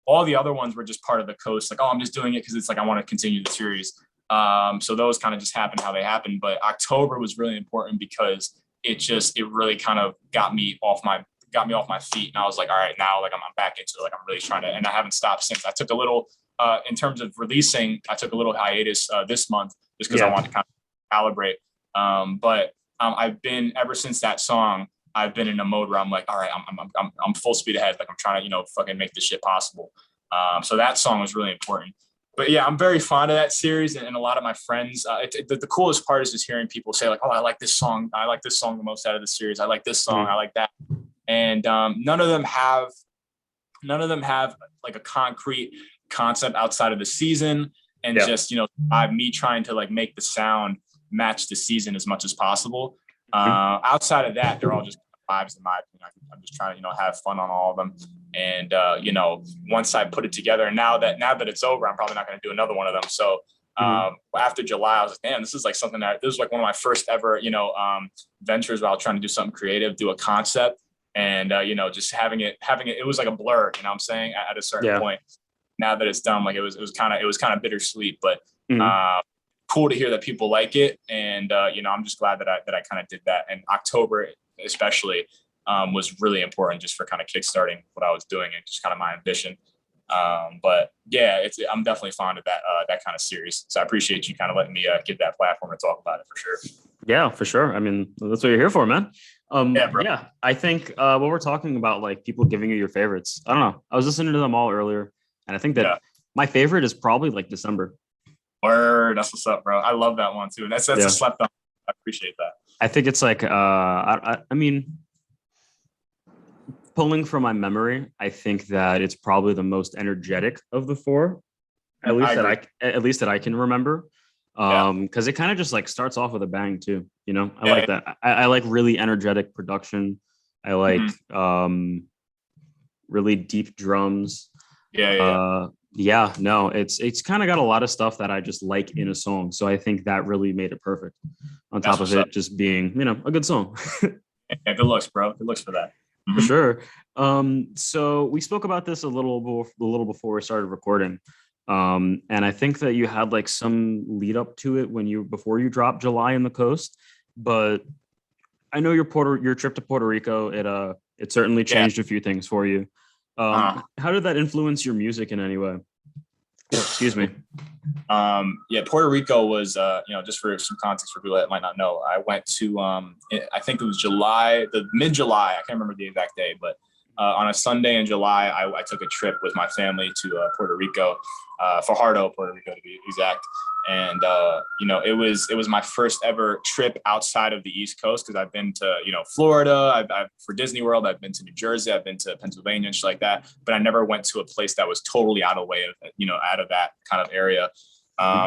All the other ones were just part of the Coast. Like, oh, I'm just doing it because it's like, I want to continue the series. So those kind of just happened how they happened. But October was really important because it really kind of got me off my feet. And I was like, all right, now like I'm back into it. Like I'm really trying to, and I haven't stopped since. I took a little, in terms of releasing, I took a little hiatus this month just because I wanted to kind of calibrate. But I've been, ever since that song, I've been in a mode where I'm like, all right, I'm full speed ahead. Like I'm trying to, fucking make this shit possible. So that song was really important. But yeah, I'm very fond of that series, and a lot of my friends. The coolest part is just hearing people say like, "Oh, I like this song. I like this song the most out of the series. I like this song. I like that." And none of them have like a concrete concept outside of the season, and just me trying to like make the sound match the season as much as possible. Outside of that, they're all just vibes in my opinion. I'm just trying to have fun on all of them. And once I put it together, and now that it's over, I'm probably not going to do another one of them. So after July, I was like, damn, this is like something this is like one of my first ever ventures where I was trying to do something creative, do a concept, and just having it was like a blur. You know what I'm saying? At a certain point. Now that it's done, like it was kind of bittersweet, but cool to hear that people like it. And I'm just glad that I kind of did that. And October especially was really important just for kind of kickstarting what I was doing and just kind of my ambition. But yeah, I'm definitely fond of that kind of series. So I appreciate you kind of letting me get that platform to talk about it for sure. Yeah, for sure. I mean, that's what you're here for, man. Yeah, bro. Yeah, I think what we're talking about, like people giving you your favorites. I don't know. I was listening to them all earlier, and I think that my favorite is probably like December. Word, that's what's up, bro. I love that one too. That's a slept on. I appreciate that. I think it's like I mean, pulling from my memory, I think that it's probably the most energetic of the four, at least that I can remember. Because it kind of just like starts off with a bang too. I like that. I like really energetic production. I like really deep drums. It's kind of got a lot of stuff that I just like in a song. So I think that really made it perfect. On top of it just being, a good song. Yeah, good looks, bro. Good looks for that. For sure. So we spoke about this a little before we started recording. And I think that you had like some lead up to it when you before you dropped July in the coast. But I know your trip to Puerto Rico, it certainly Yeah. changed a few things for you. Uh, How did that influence your music in any way? Oh, excuse me. yeah, Puerto Rico was, just for some context for people that might not know, I went to, I think it was July, the mid-July, I can't remember the exact day, but on a Sunday in July, I took a trip with my family to Puerto Rico, Fajardo, Puerto Rico to be exact. And it was my first ever trip outside of the East Coast because I've been to Florida, I've for Disney World, I've been to New Jersey, I've been to Pennsylvania and shit like that, but I never went to a place that was totally out of way of out of that kind of area.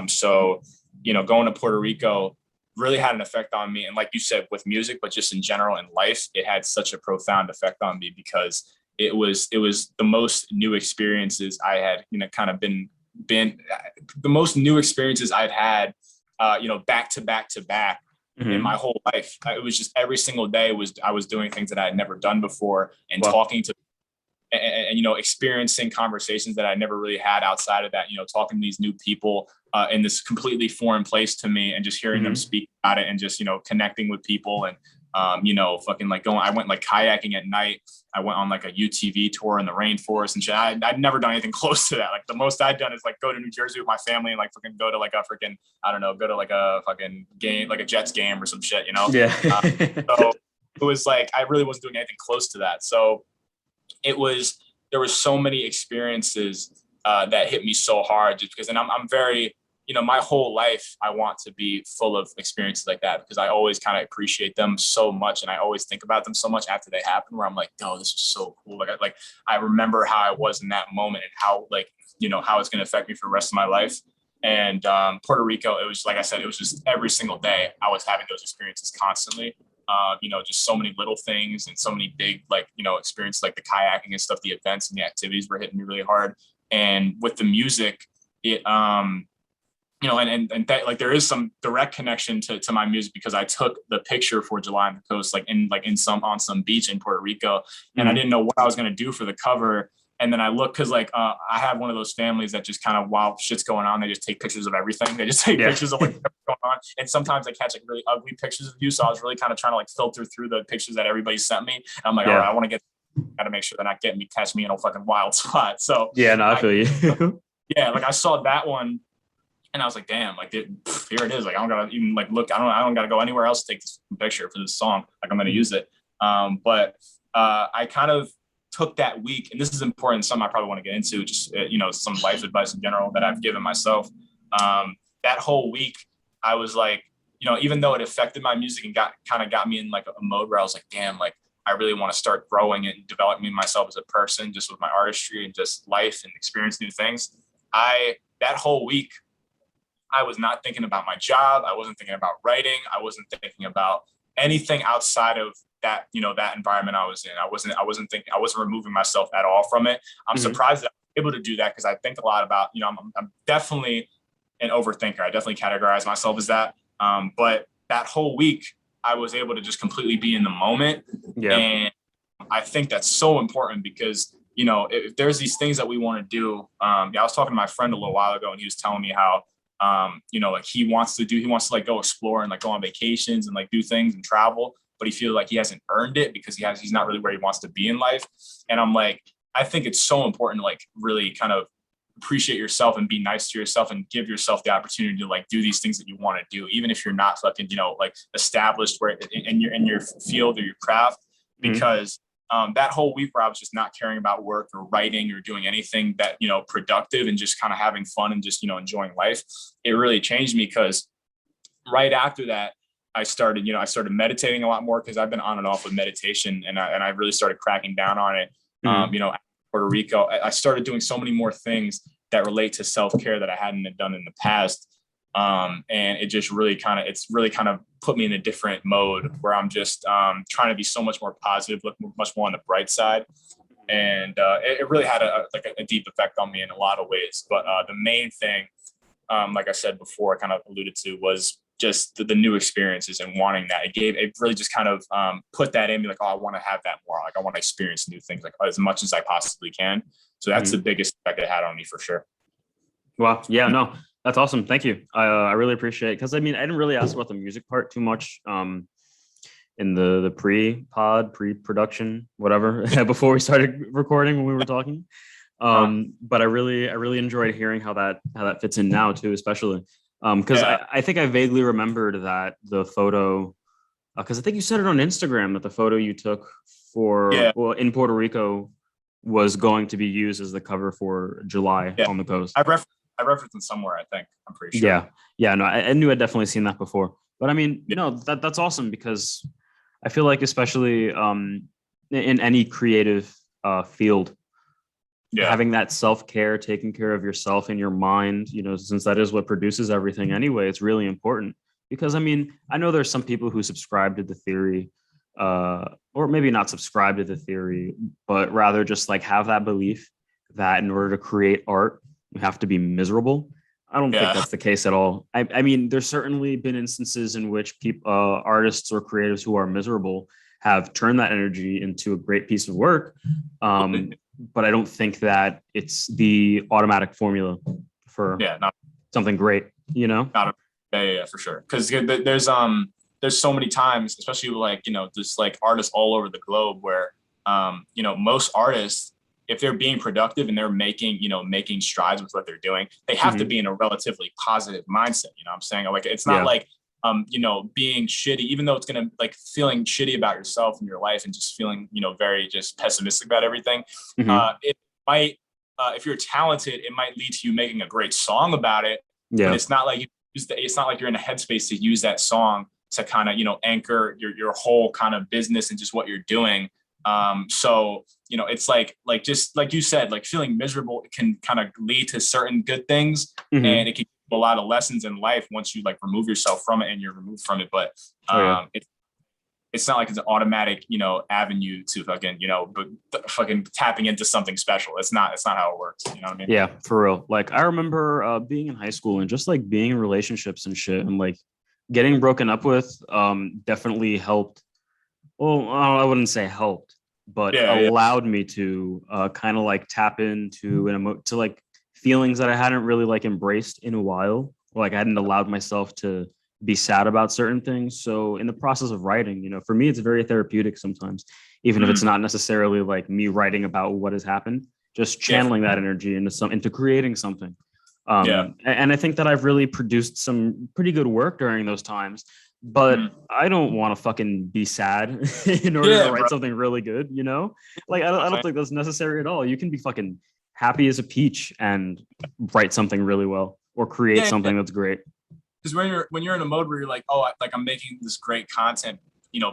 So, going to Puerto Rico really had an effect on me. And like you said, with music, but just in general in life, it had such a profound effect on me because it was the most new experiences I had, kind of been the most new experiences I'd had, back to back to back in Hmm. my whole life. It was just every single day I was doing things that I had never done before and Well, talking to experiencing conversations that I never really had outside of that, talking to these new people in this completely foreign place to me and just hearing them hmm. speak about it and just, connecting with people and, fucking like I went like kayaking at night. I went on like a UTV tour in the rainforest and shit. I'd never done anything close to that. Like the most I'd done is like go to New Jersey with my family and like fucking go to like a freaking, I don't know, go to like a fucking game, like a Jets game or some shit, Yeah. So it was like, I really wasn't doing anything close to that. So there was so many experiences that hit me so hard just because, and I'm very, my whole life I want to be full of experiences like that because I always kind of appreciate them so much and I always think about them so much after they happen where I'm like, oh, this was so cool. I remember how I was in that moment and how how it's going to affect me for the rest of my life. And Puerto Rico, it was like I said, it was just every single day I was having those experiences constantly. Just so many little things and so many big, experiences like the kayaking and stuff, the events and the activities were hitting me really hard. And with the music, it, and that, like there is some direct connection to my music because I took the picture for July on the Coast, in some on some beach in Puerto Rico, and I Hmm. didn't know what I was going to do for the cover. And then I look because I have one of those families that just kind of while shit's going on, they just take pictures of everything. They just take Yeah. pictures of like what's going on, and sometimes I catch like really ugly pictures of you. So I was really kind of trying to like filter through the pictures that everybody sent me. And I'm like, all right, Yeah. I want to got to make sure they're not getting me, catch me in a fucking wild spot. So Yeah. No, I I feel you. yeah, like I saw that one and I was like, damn, like here it is. Like I don't gotta even like look. I don't gotta go anywhere else to take this picture for this song. Like I'm gonna use it. But I kind of took that week, and this is important. Something I probably want to get into. Just some life advice in general that I've given myself. That whole week, I was like, even though it affected my music and got me in like a mode where I was like, damn, like I really want to start growing and developing myself as a person, just with my artistry and just life and experience new things. That whole week I was not thinking about my job. I wasn't thinking about writing. I wasn't thinking about anything outside of that, that environment I was in. I wasn't removing myself at all from it. I'm Hmm. surprised that I'm able to do that because I think a lot about, I'm definitely an overthinker. I definitely categorize myself as that. But that whole week, I was able to just completely be in the moment. Yeah. And I think that's so important because, if there's these things that we want to do, I was talking to my friend a little while ago and he was telling me how, like he wants to like go explore and like go on vacations and like do things and travel, but he feels like he hasn't earned it because he's not really where he wants to be in life. And I'm like, I think it's so important to like really kind of appreciate yourself and be nice to yourself and give yourself the opportunity to like do these things that you want to do, even if you're not fucking, like established where in your field or your craft, Hmm. because that whole week where I was just not caring about work or writing or doing anything that, productive and just kind of having fun and just, enjoying life, it really changed me because right after that, I started meditating a lot more because I've been on and off with meditation and I really started cracking down on it. Hmm. Puerto Rico, I started doing so many more things that relate to self-care that I hadn't done in the past. And it just it's really kind of put me in a different mode where I'm just trying to be so much more positive, look much more on the bright side. And it really had a deep effect on me in a lot of ways. But the main thing, like I said before, I kind of alluded to, was just the new experiences and wanting that. It really just kind of put that in me, like, oh, I want to have that more. Like I want to experience new things like as much as I possibly can. So that's the Hmm. biggest effect it had on me for sure. Wow. Yeah, no, that's awesome. Thank you. I really appreciate it. Cause I mean, I didn't really ask about the music part too much. In the pre-production, whatever, before we started recording when we were talking. Uh, But I really enjoyed hearing how that fits in now too, especially. Because yeah, I think I vaguely remembered that the photo, because I think you said it on Instagram that the photo you took for yeah, well in Puerto Rico was going to be used as the cover for July yeah. on the coast. I ref I referenced it somewhere. I think I'm pretty sure. Yeah, yeah, no, I knew I'd definitely seen that before. But I mean, Yeah, no, that's awesome because I feel like especially in any creative field, yeah, having that self-care, taking care of yourself and your mind, since that is what produces everything anyway, it's really important. Because I mean, I know there's some people who subscribe to the theory, or maybe not subscribe to the theory, but rather just like have that belief that in order to create art, you have to be miserable. I don't think yeah, that's the case at all. I mean, there's certainly been instances in which people, artists or creatives who are miserable have turned that energy into a great piece of work. Um, but I don't think that it's the automatic formula for yeah. Not something great, you know? not a, yeah, yeah, yeah, for sure. Because there's so many times, especially with, like, there's like artists all over the globe where most artists, if they're being productive and they're making strides with what they're doing, they have to Hmm. be in a relatively positive mindset. You know what I'm saying? Like, it's not Yeah. like being shitty, even though it's gonna, like, feeling shitty about yourself and your life and just feeling, very just pessimistic about everything. Hmm. It might, if you're talented, it might lead to you making a great song about it, but Yeah. it's not like you're in a headspace to use that song to kind of anchor your whole kind of business and just what you're doing. So it's like just like you said, like, feeling miserable can kind of lead to certain good things, and Hmm. it can give you a lot of lessons in life once you, like, remove yourself from it and you're removed from it. But Oh, yeah. it's not like it's an automatic avenue to fucking fucking tapping into something special. It's not how it works. You know what I mean? Yeah, for real. Like I remember being in high school and just like being in relationships and shit and like getting broken up with definitely helped. Well, I wouldn't say helped, but Yeah, yeah, allowed me to kind of like tap into to like feelings that I hadn't really like embraced in a while. Or, like I hadn't allowed myself to be sad about certain things. So in the process of writing, for me, it's very therapeutic sometimes, even if it's mm, not necessarily like me writing about what has happened, just yeah, channeling that energy into creating something. yeah, And I think that I've really produced some pretty good work during those times, but mm, I don't want to fucking be sad in order to yeah, write bro. something really good, you know? Like You know what I I'm don't saying? think that's necessary at all. You can be fucking happy as a peach and write something really well or create Yeah, yeah. something that's great. Because when you're in a mode where you're like, oh, I'm making this great content,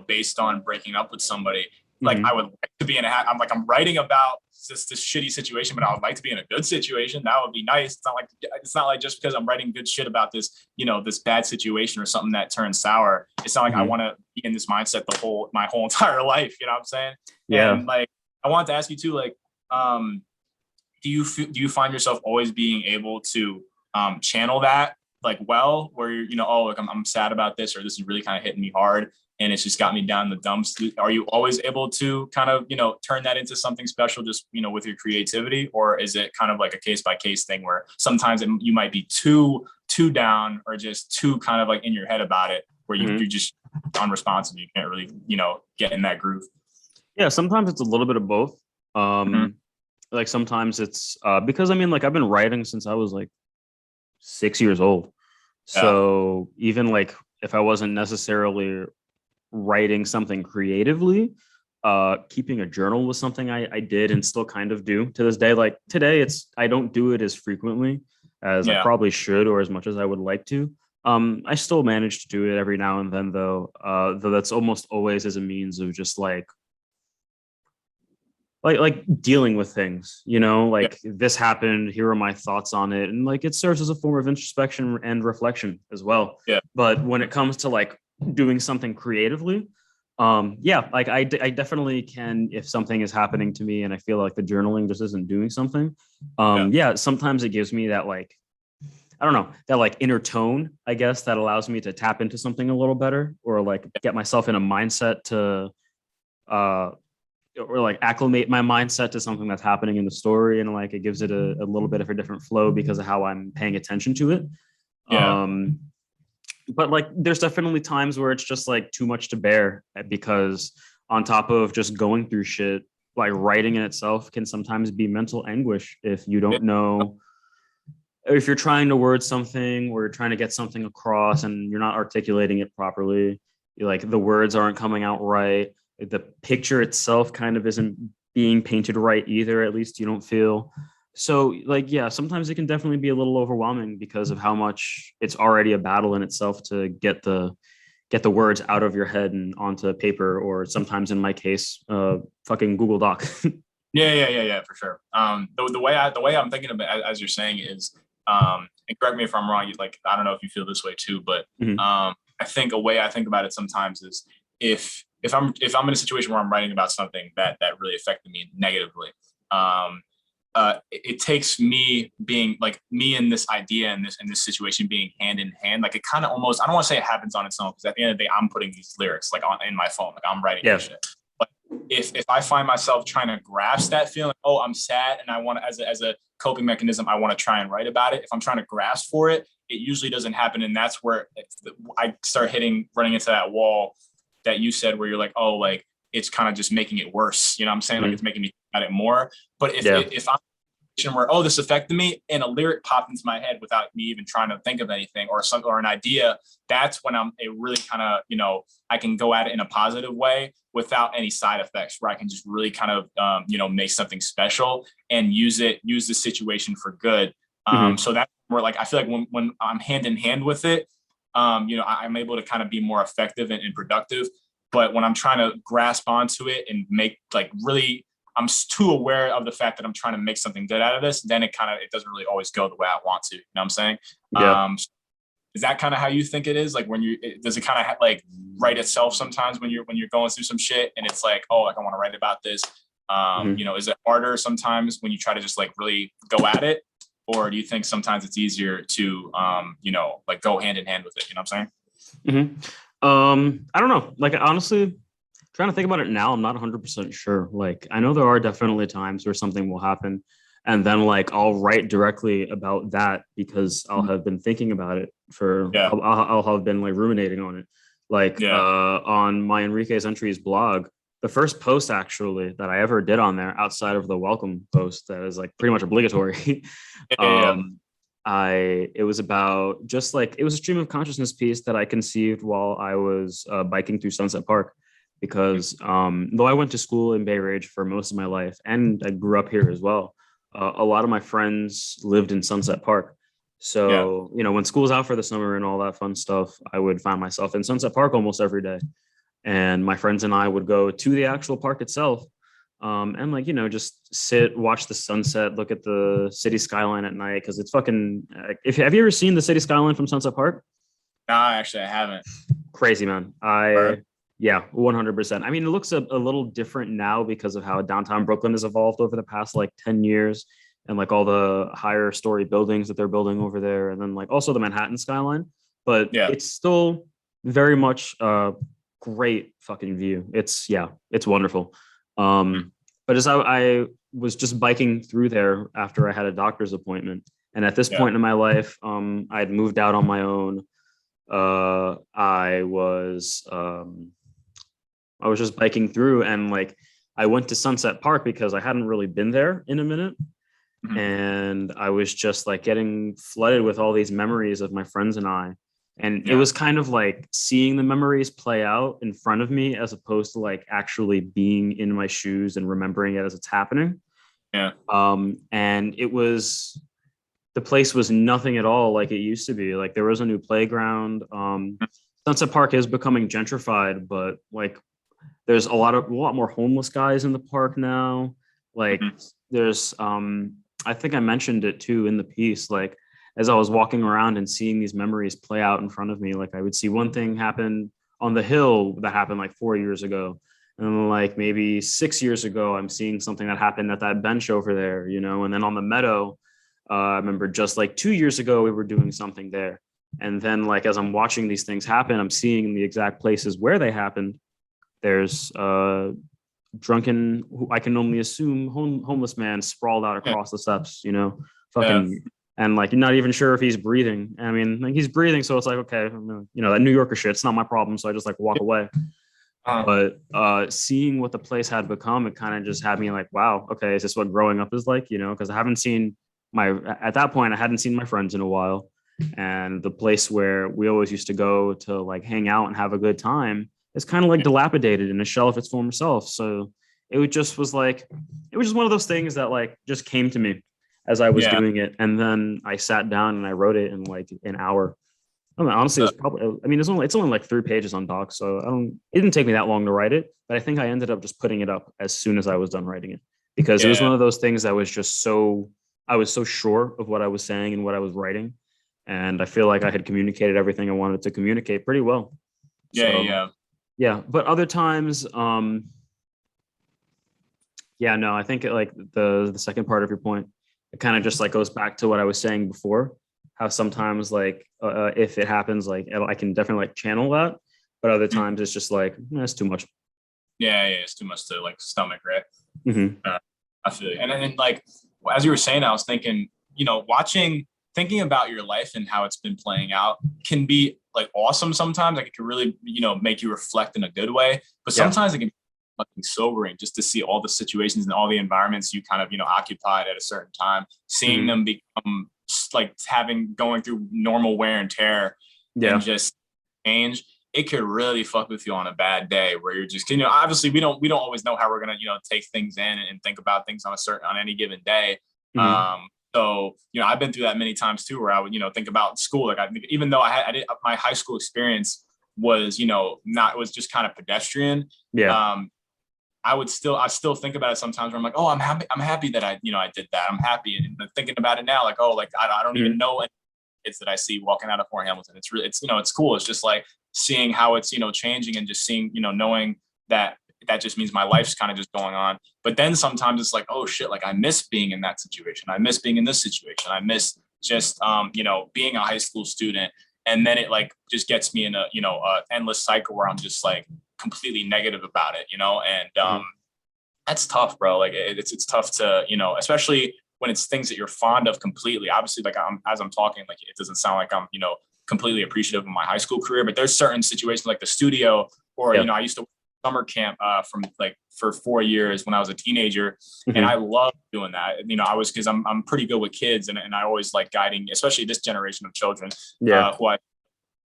based on breaking up with somebody. Like, I Hmm. would like to be I'm writing about this shitty situation, but I would like to be in a good situation. That would be nice. It's not like just because I'm writing good shit about this bad situation or something that turns sour. It's not like I Hmm. want to be in this mindset my whole entire life. You know what I'm saying? Yeah. And, like, I wanted to ask you too, like, do you find yourself always being able to channel that, like, well, where you're, oh, like, I'm sad about this, or this is really kind of hitting me hard and it's just got me down the dumps? Are you always able to kind of turn that into something special, just with your creativity, or is it kind of like a case by case thing where sometimes you might be too down or just too kind of like in your head about it, where Hmm. you're just unresponsive, you can't really get in that groove? Yeah. Sometimes it's a little bit of both. Mhm. Like sometimes it's because I mean, like I've been writing since I was like 6 years old. Yeah, So even like if I wasn't necessarily writing something creatively, keeping a journal was something I did and still kind of do to this day. Like today, I don't do it as frequently as I yeah, probably should or as much as I would like to. I still manage to do it every now and then, though. Though that's almost always as a means of just like dealing with things, yeah, like this happened, here are my thoughts on it, and like it serves as a form of introspection and reflection as well. yeah, But when it comes to like doing something creatively, yeah, like I definitely can, if something is happening to me and I feel like the journaling just isn't doing something, yeah, yeah, sometimes it gives me that, like, I don't know, that like inner tone, I guess, that allows me to tap into something a little better or like get myself in a mindset to uh or like acclimate my mindset to something that's happening in the story, and like it gives it a little bit of a different flow because of how I'm paying attention to it. Yeah. um but like there's definitely times where it's just like too much to bear, because on top of just going through shit, like writing in itself can sometimes be mental anguish if you don't know, if you're trying to word something or you're trying to get something across and you're not articulating it properly. Like the words aren't coming out right, the picture itself kind of isn't being painted right either, at least you don't feel. So like yeah, sometimes it can definitely be a little overwhelming because of how much it's already a battle in itself to get the words out of your head and onto paper, or sometimes in my case fucking Google Doc. Yeah, for sure. The way I'm thinking about it, as you're saying is, and correct me if I'm wrong. Like, I don't know if you feel this way too, but Mhm. I think a way I think about it sometimes is if I'm in a situation where I'm writing about something that really affected me negatively, um, it takes me being like me in this idea and this situation being hand in hand. Like it kind of almost, I don't want to say it happens on its own, because at the end of the day, I'm putting these lyrics like on in my phone, like I'm writing Yeah. this shit. But if I find myself trying to grasp that feeling, oh, I'm sad, and I want to, as a coping mechanism, I want to try and write about it. If I'm trying to grasp for it, it usually doesn't happen, and that's where I start running into that wall that you said, where you're like, oh, like it's kind of just making it worse. You know what I'm saying? Like Mhm. it's making me think about it more. But Yeah. if I'm where, oh, this affected me, and a lyric popped into my head without me even trying to think of anything, or an idea, that's when I'm it really kind of, I can go at it in a positive way without any side effects, where I can just really kind of make something special and use the situation for good. Mhm. So that's where, like, I feel like when I'm hand in hand with it, I'm able to kind of be more effective and productive. But when I'm trying to grasp onto it and make like really, I'm too aware of the fact that I'm trying to make something good out of this, then it doesn't really always go the way I want to. You know what I'm saying? Yeah. Is that kind of how you think it is? Like does it kind of like write itself sometimes when you're going through some shit and it's like, oh, like I want to write about this. Mhm. Is it harder sometimes when you try to just like really go at it? Or do you think sometimes it's easier to, like go hand in hand with it? You know what I'm saying? I don't know. Like honestly, trying to think about it now, I'm not 100% sure. Like I know there are definitely times where something will happen, and then like I'll write directly about that because I'll have been thinking about it for Yeah. I'll have been like ruminating on it. Like Yeah. on my Enrique's Entries blog, the first post actually that I ever did on there outside of the welcome post that is like pretty much obligatory. Yeah. It was about just like it was a stream of consciousness piece that I conceived while I was biking through Sunset Park, because though I went to school in Bay Ridge for most of my life and I grew up here as well, a lot of my friends lived in Sunset Park. Yeah. So, when school's out for the summer and all that fun stuff, I would find myself in Sunset Park almost every day. And my friends and I would go to the actual park itself, and like, just sit, watch the sunset, look at the city skyline at night. Cause it's fucking, if have you ever seen the city skyline from Sunset Park? No, actually, I haven't. Crazy, man. Yeah, 100%. I mean, it looks a little different now because of how downtown Brooklyn has evolved over the past like 10 years, and like all the higher story buildings that they're building over there. And then like also the Manhattan skyline, but Yeah. it's still very much a great fucking view. It's wonderful. But as I was just biking through there after I had a doctor's appointment, and at this Yeah. point in my life, I'd moved out on my own. I was just biking through, and like I went to Sunset Park because I hadn't really been there in a minute, Mhm. and I was just like getting flooded with all these memories of my friends and I. And it Yeah. was kind of like seeing the memories play out in front of me as opposed to like actually being in my shoes and remembering it as it's happening. Yeah. And the place was nothing at all like it used to be. Like there was a new playground. Sunset Park is becoming gentrified, but like there's a lot more homeless guys in the park now. Like Mhm. there's I think I mentioned it too in the piece. Like as I was walking around and seeing these memories play out in front of me, like I would see one thing happen on the hill that happened like 4 years ago. And then like maybe 6 years ago, I'm seeing something that happened at that bench over there, and then on the meadow, I remember just like 2 years ago, we were doing something there. And then like as I'm watching these things happen, I'm seeing the exact places where they happened. There's drunken, I can only assume homeless man sprawled out across the steps, fucking, and like you're not even sure if he's breathing. I mean, like he's breathing, so it's like, okay, that New Yorker shit, it's not my problem, so I just like walk away. But seeing what the place had become, it kind of just had me like, wow, okay, is this what growing up is like? Because I haven't seen at that point, I hadn't seen my friends in a while, and the place where we always used to go to like hang out and have a good time is kind of like dilapidated in a shell of its former self. So it just was like, it was just one of those things that like just came to me as I was doing it, and then I sat down and I wrote it in like an hour. I mean, honestly, it's probably, I mean, it's only like 3 pages on Docs, so it didn't take me that long to write it, but I think I ended up just putting it up as soon as I was done writing it, because it was one of those things that was just I was so sure of what I was saying and what I was writing. And I feel like I had communicated everything I wanted to communicate pretty well. Yeah. But other times, I think like the second part of your point, it kind of just like goes back to what I was saying before, how sometimes like if it happens, like I can definitely like channel that, but other times it's just like it's too much. It's too much to like stomach, right? Mm-hmm. I feel you. And then like as you were saying, I was thinking, thinking about your life and how it's been playing out can be like awesome sometimes. Like it can really make you reflect in a good way, but sometimes it can be fucking sobering just to see all the situations and all the environments you kind of occupied at a certain time, seeing them become like going through normal wear and tear and just change. It could really fuck with you on a bad day where you're just obviously we don't always know how we're gonna take things in and think about things on any given day. So I've been through that many times too, where I would think about school. Like even though I did my high school experience was it was just kind of pedestrian. I still think about it sometimes where I'm like, oh, I'm happy that I did that. I'm happy. And thinking about it now, like, oh, like I don't even know any kids that I see walking out of Fort Hamilton. It's really, it's cool. It's just like seeing how it's, changing, and just seeing, knowing that just means my life's kind of just going on. But then sometimes it's like, oh shit, like I miss being in that situation. I miss being in this situation. I miss just, being a high school student. And then it like just gets me in a, endless cycle where I'm just like completely negative about it, and that's tough, bro. Like it's tough to, especially when it's things that you're fond of completely. Obviously, like as I'm talking, like it doesn't sound like I'm, completely appreciative of my high school career, but there's certain situations like the studio, or, I used to summer camp for 4 years when I was a teenager. And I loved doing that. Because I'm pretty good with kids, and I always like guiding, especially this generation of children who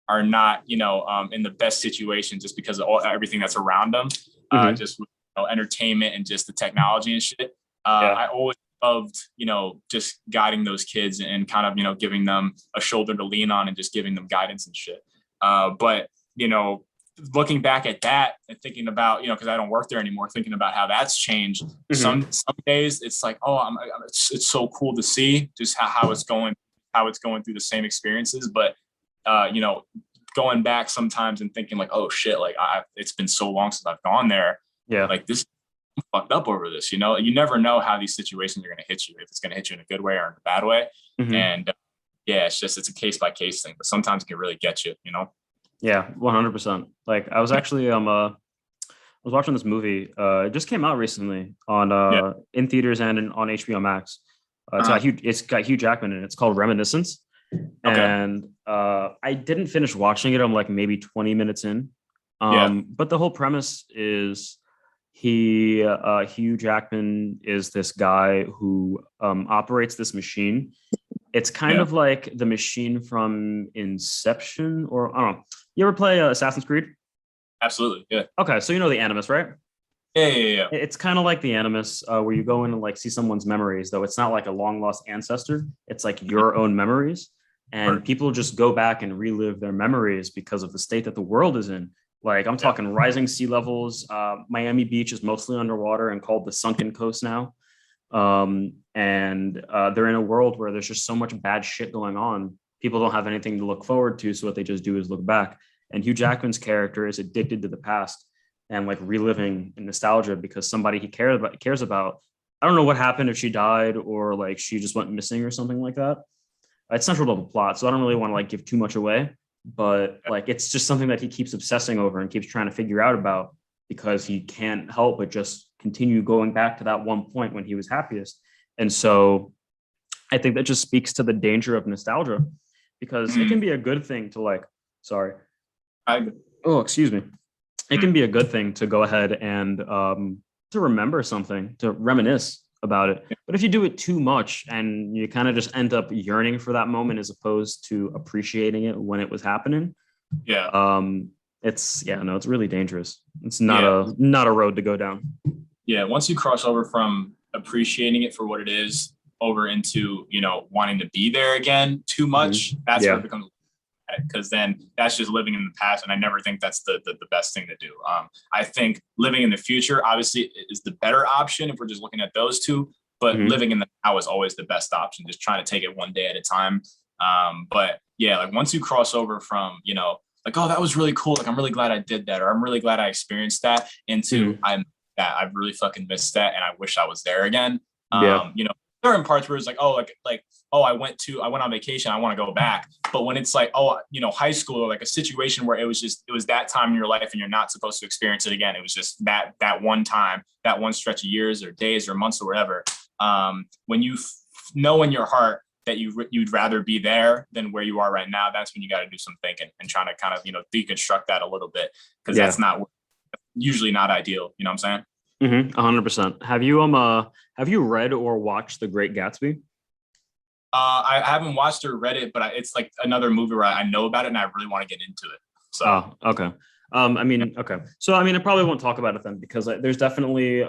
are not, in the best situation just because of everything that's around them, just with, entertainment and just the technology and shit. I always loved, just guiding those kids and kind of, giving them a shoulder to lean on and just giving them guidance and shit. But, looking back at that and thinking about, because I don't work there anymore, thinking about how that's changed. Some days it's like, oh, it's so cool to see just how it's going through the same experiences. But, going back sometimes and thinking like, oh shit, like it's been so long since I've gone there. Like this, I'm fucked up over this, you never know how these situations are going to hit you, if it's going to hit you in a good way or in a bad way. And it's a case by case thing, but sometimes it can really get you, Yeah, 100%. Like I was actually I was watching this movie. It just came out recently on in theaters and on HBO Max. It's got Hugh Jackman in it. It's called Reminiscence. And I didn't finish watching it. I'm like maybe 20 minutes in. But the whole premise is Hugh Jackman is this guy who operates this machine. It's kind of like the machine from Inception, or I don't know. You ever play Assassin's Creed? Absolutely, yeah. Okay, so you know the Animus, right? Yeah. It's kind of like the Animus, where you go in and like see someone's memories, though it's not like a long lost ancestor. It's like your own memories, and people just go back and relive their memories because of the state that the world is in. Like I'm talking rising sea levels. Miami Beach is mostly underwater and called the Sunken Coast now. And they're in a world where there's just so much bad shit going on. People don't have anything to look forward to, so what they just do is look back. And Hugh Jackman's character is addicted to the past and like reliving nostalgia because somebody he cares about. I don't know what happened, if she died or like she just went missing or something like that. It's central to the plot, so I don't really want to like give too much away, but like it's just something that he keeps obsessing over and keeps trying to figure out about, because he can't help but just continue going back to that one point when he was happiest. And so I think that just speaks to the danger of nostalgia, because it can be a good thing to like, sorry. Oh, excuse me. It can be a good thing to go ahead and to remember something, to reminisce about it. But if you do it too much and you kind of just end up yearning for that moment as opposed to appreciating it when it was happening, it's really dangerous. It's not a road to go down. Yeah, once you cross over from appreciating it for what it is over into, wanting to be there again too much, that's where it becomes, because then that's just living in the past. And I never think that's the best thing to do. I think living in the future, obviously, is the better option if we're just looking at those two, but living in the now is always the best option, just trying to take it one day at a time. But yeah, like once you cross over from, like, oh, that was really cool, like I'm really glad I did that, or I'm really glad I experienced that, into I've really fucking missed that and I wish I was there again. Certain parts where it's like, oh, I went on vacation, I want to go back. But when it's like, oh, high school, or like a situation where it was that time in your life and you're not supposed to experience it again, it was just that one time, that one stretch of years or days or months or whatever. When you know in your heart that you'd rather be there than where you are right now, that's when you got to do some thinking and trying to kind of deconstruct that a little bit, because that's usually not ideal. You know what I'm saying? 100%. Have you read or watched The Great Gatsby? I haven't watched or read it, but it's like another movie where I know about it and I really want to get into it. So okay. Okay. So I probably won't talk about it then, because there's definitely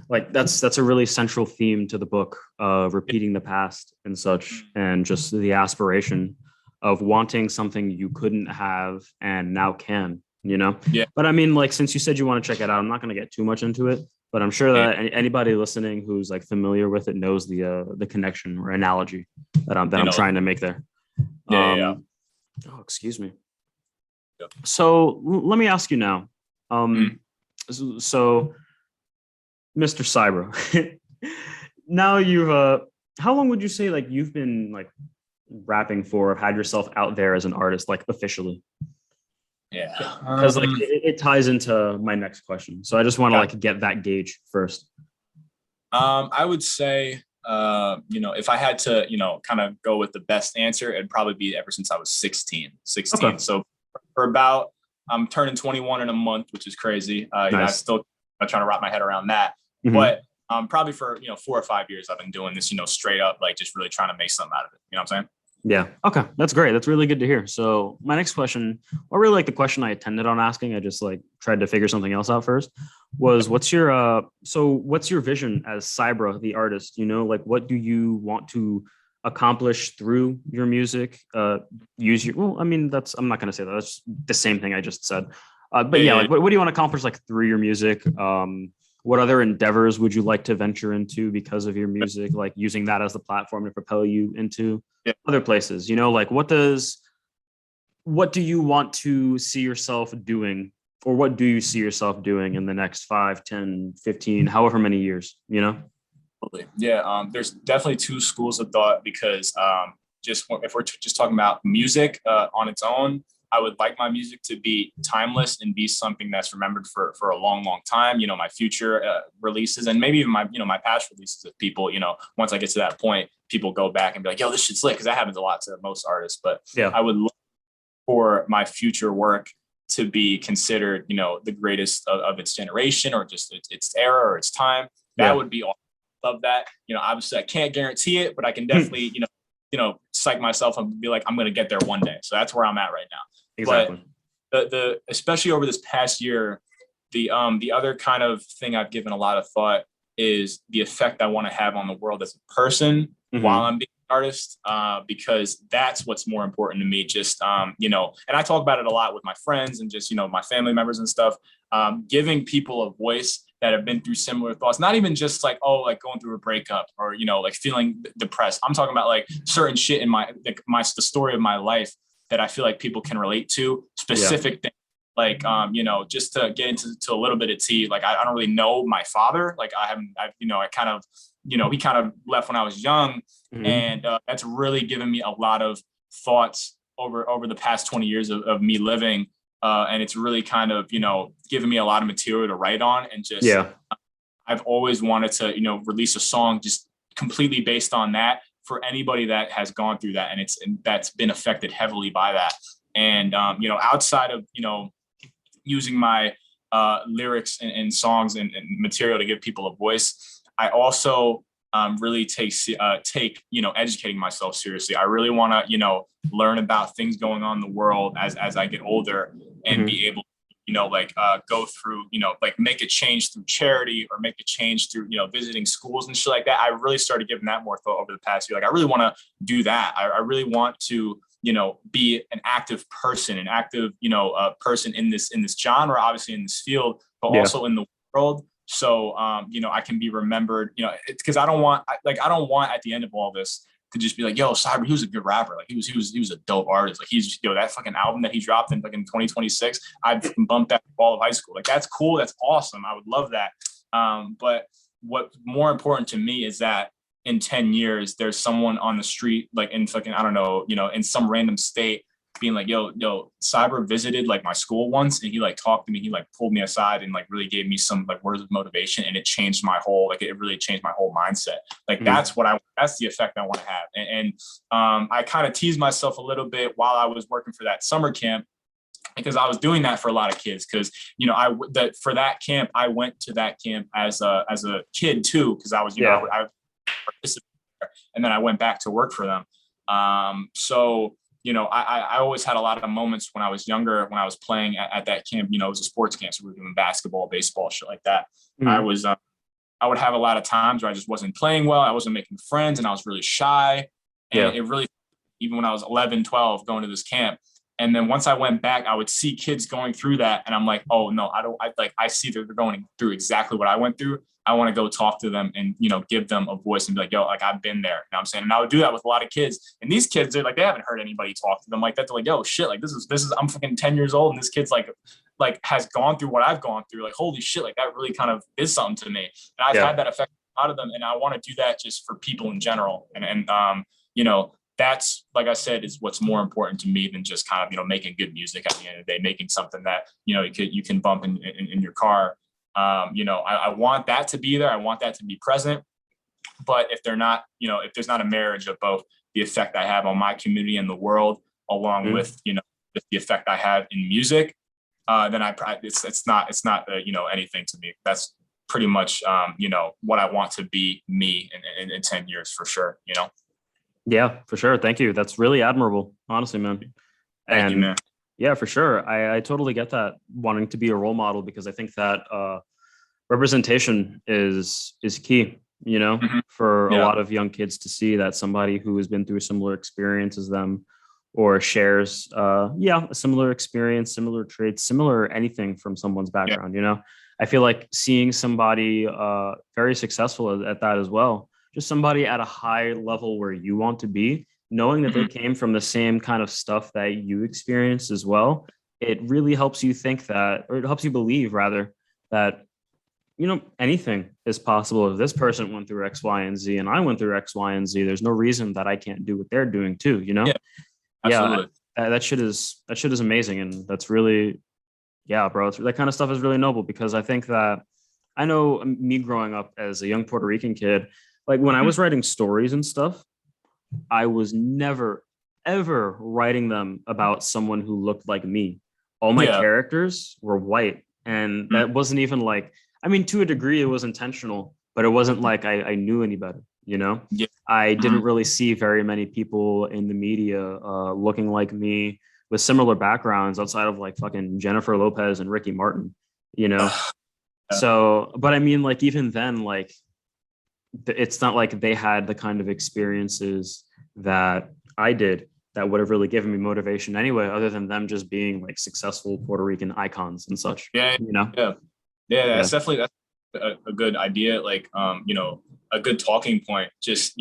that's a really central theme to the book, repeating the past and such, and just the aspiration of wanting something you couldn't have and now can. But since you said you want to check it out, I'm not going to get too much into it, but I'm sure that anybody listening who's like familiar with it knows the connection or analogy that I'm trying to make there. Oh, excuse me. Yep. So let me ask you now. So Mr. Cybra, now you've how long would you say like you've been like rapping for, or had yourself out there as an artist, like officially? Yeah, because like it ties into my next question, so I just want to like get that gauge first. I would say, if I had to, kind of go with the best answer, it'd probably be ever since I was 16. Okay. So for about, I'm turning 21 in a month, which is crazy. Nice. I'm trying to wrap my head around that, but probably for 4 or 5 years, I've been doing this, straight up, like just really trying to make something out of it. You know what I'm saying? Yeah. Okay. That's great. That's really good to hear. So my next question, or really like the question I intended on asking, I just like tried to figure something else out first, was what's your vision as Cybra, the artist? Like what do you want to accomplish through your music? I'm not going to say that. That's the same thing I just said. What do you want to accomplish like through your music? What other endeavors would you like to venture into because of your music, like using that as the platform to propel you into other places? Like what do you want to see yourself doing, or what do you see yourself doing in the next 5, 10, 15, however many years, Yeah. There's definitely two schools of thought, because if we're just talking about music on its own, I would like my music to be timeless and be something that's remembered for a long, long time. My future releases, and maybe even my past releases, of people, once I get to that point, people go back and be like, yo, this shit's lit, because that happens a lot to most artists. But I would look for my future work to be considered, the greatest of its generation, or just its era or its time. That would be awesome. Love that. Obviously I can't guarantee it, but I can definitely, psych myself and be like, I'm going to get there one day. So that's where I'm at right now. Exactly. But the especially over this past year, the other kind of thing I've given a lot of thought is the effect I want to have on the world as a person while I'm being an artist, because that's what's more important to me. Just, and I talk about it a lot with my friends and just, my family members and stuff, giving people a voice that have been through similar thoughts, not even just like, oh, like going through a breakup or, like feeling depressed. I'm talking about like certain shit in the story of my life that I feel like people can relate to, specific things. Like, just to get into a little bit of tea, like I don't really know my father. Like he kind of left when I was young, and that's really given me a lot of thoughts over the past 20 years of me living. And it's really kind of, given me a lot of material to write on, and just I've always wanted to, release a song just completely based on that for anybody that has gone through that. And that's been affected heavily by that. And, outside of, using my lyrics and songs and material to give people a voice, I also really take educating myself seriously. I really want to learn about things going on in the world as I get older, and be able go through, make a change through charity, or make a change through, visiting schools and shit like that. I really started giving that more thought over the past year. Like, I really want to do that. I really want to, be an active person, person in this genre, obviously in this field, but also in the world. So, I can be remembered, because I don't want at the end of all this to just be like, yo, Cybra, he was a good rapper. Like, he was a dope artist. Like, he's, that fucking album that he dropped in 2026, I bumped that all of high school. Like, that's cool. That's awesome. I would love that. But what's more important to me is that in 10 years, there's someone on the street, like in fucking, I don't know, in some random state, being like, yo, Cybra visited like my school once, and he like talked to me, he like pulled me aside and like really gave me some like words of motivation, and it changed my whole, it really changed my whole mindset. Like, that's the effect I want to have. And I kind of teased myself a little bit while I was working for that summer camp, because I was doing that for a lot of kids. Because for that camp, I went to that camp as a kid too, because I was I participated there, and then I went back to work for them. So I always had a lot of moments when I was younger, when I was playing at that camp. It was a sports camp, so we were doing basketball, baseball, shit like that. I would have a lot of times where I just wasn't playing well. I wasn't making friends, and I was really shy. And it really, even when I was 11, 12, going to this camp. And then once I went back, I would see kids going through that, and I'm like, oh no, I see that they're going through exactly what I went through. I want to go talk to them and, give them a voice and be like, yo, like, I've been there. You know what I'm saying? And I would do that with a lot of kids. And these kids, they're like, they haven't heard anybody talk to them like that. They're like, yo, shit, like, this is, I'm fucking 10 years old. And this kid's like has gone through what I've gone through. Like, holy shit, like, that really kind of is something to me. And I've had that effect out of them. And I want to do that just for people in general. And that's, like I said, is what's more important to me than just kind of, making good music at the end of the day, making something that, you can bump in your car. I want that to be there. I want that to be present. But if they're not, if there's not a marriage of both the effect I have on my community and the world, along with, with the effect I have in music, then it's not anything to me. That's pretty much, what I want to be me in 10 years for sure, Yeah, for sure. Thank you. That's really admirable, honestly, man. Thank you, man. Yeah, for sure. I totally get that, wanting to be a role model, because I think that representation is key, for a lot of young kids to see that somebody who has been through a similar experience as them, or shares a similar experience, similar traits, similar anything from someone's background. I feel like seeing somebody very successful at that as well, just somebody at a high level where you want to be, knowing that they came from the same kind of stuff that you experienced as well, it really helps you think that, or it helps you believe rather, that, anything is possible. If this person went through X, Y, and Z, and I went through X, Y, and Z, there's no reason that I can't do what they're doing too, Yeah, absolutely. That shit is amazing. And that's really, bro, that kind of stuff is really noble, because I think that, I know me growing up as a young Puerto Rican kid, like when I was writing stories and stuff, I was never, ever writing them about someone who looked like me. All my characters were white. And that wasn't even like, to a degree, it was intentional, but it wasn't like I knew any better, Yeah. I didn't really see very many people in the media looking like me with similar backgrounds outside of like fucking Jennifer Lopez and Ricky Martin, So, but like even then, like, it's not like they had the kind of experiences that I did that would have really given me motivation anyway, other than them just being like successful Puerto Rican icons and such. Yeah. That's definitely a good idea. Like, a good talking point, just,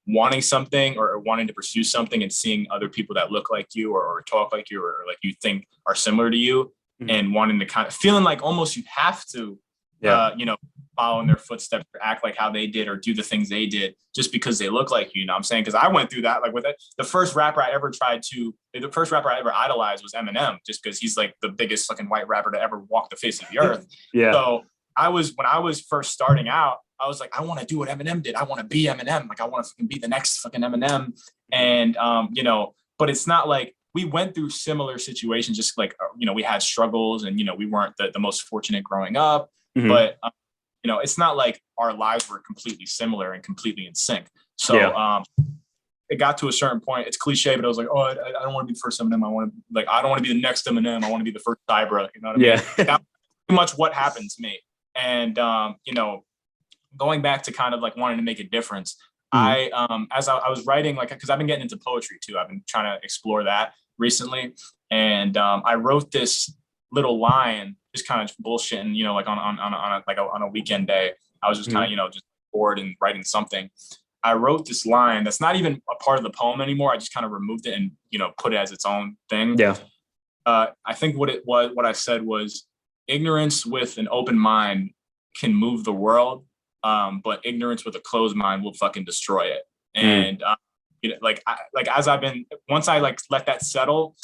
wanting something or wanting to pursue something and seeing other people that look like you or talk like you or like you think are similar to you, and wanting to kind of feeling like almost you have to, follow in their footsteps or act like how they did or do the things they did just because they look like you. You know what I'm saying? Because I went through that. Like with it, the first rapper I ever idolized was Eminem, just because he's like the biggest fucking white rapper to ever walk the face of the earth. So when I was first starting out, I was like, I want to do what Eminem did. I want to be Eminem. Like I want to be the next fucking Eminem. And you know, but it's not like we went through similar situations. Just like you know, we had struggles, and you know, we weren't the most fortunate growing up. Mhm. But you know, it's not like our lives were completely similar and completely in sync. So it got to a certain point. It's cliche, but I was like, oh, I don't want to be the first Eminem. I don't want to be the next Eminem. I want to be the first Cybra. You know what I mean? Yeah. That's pretty much what happened to me. And you know, going back to kind of like wanting to make a difference, I as I was writing, like, because I've been getting into poetry too. I've been trying to explore that recently, and I wrote this little line, just kind of bullshitting, you know, like on a weekend day. I was just kind of, you know, just bored and writing something. I wrote this line that's not even a part of the poem anymore. I just kind of removed it and, you know, put it as its own thing. Yeah. I think what I said was, ignorance with an open mind can move the world, but ignorance with a closed mind will fucking destroy it. And you know, once I like let that settle,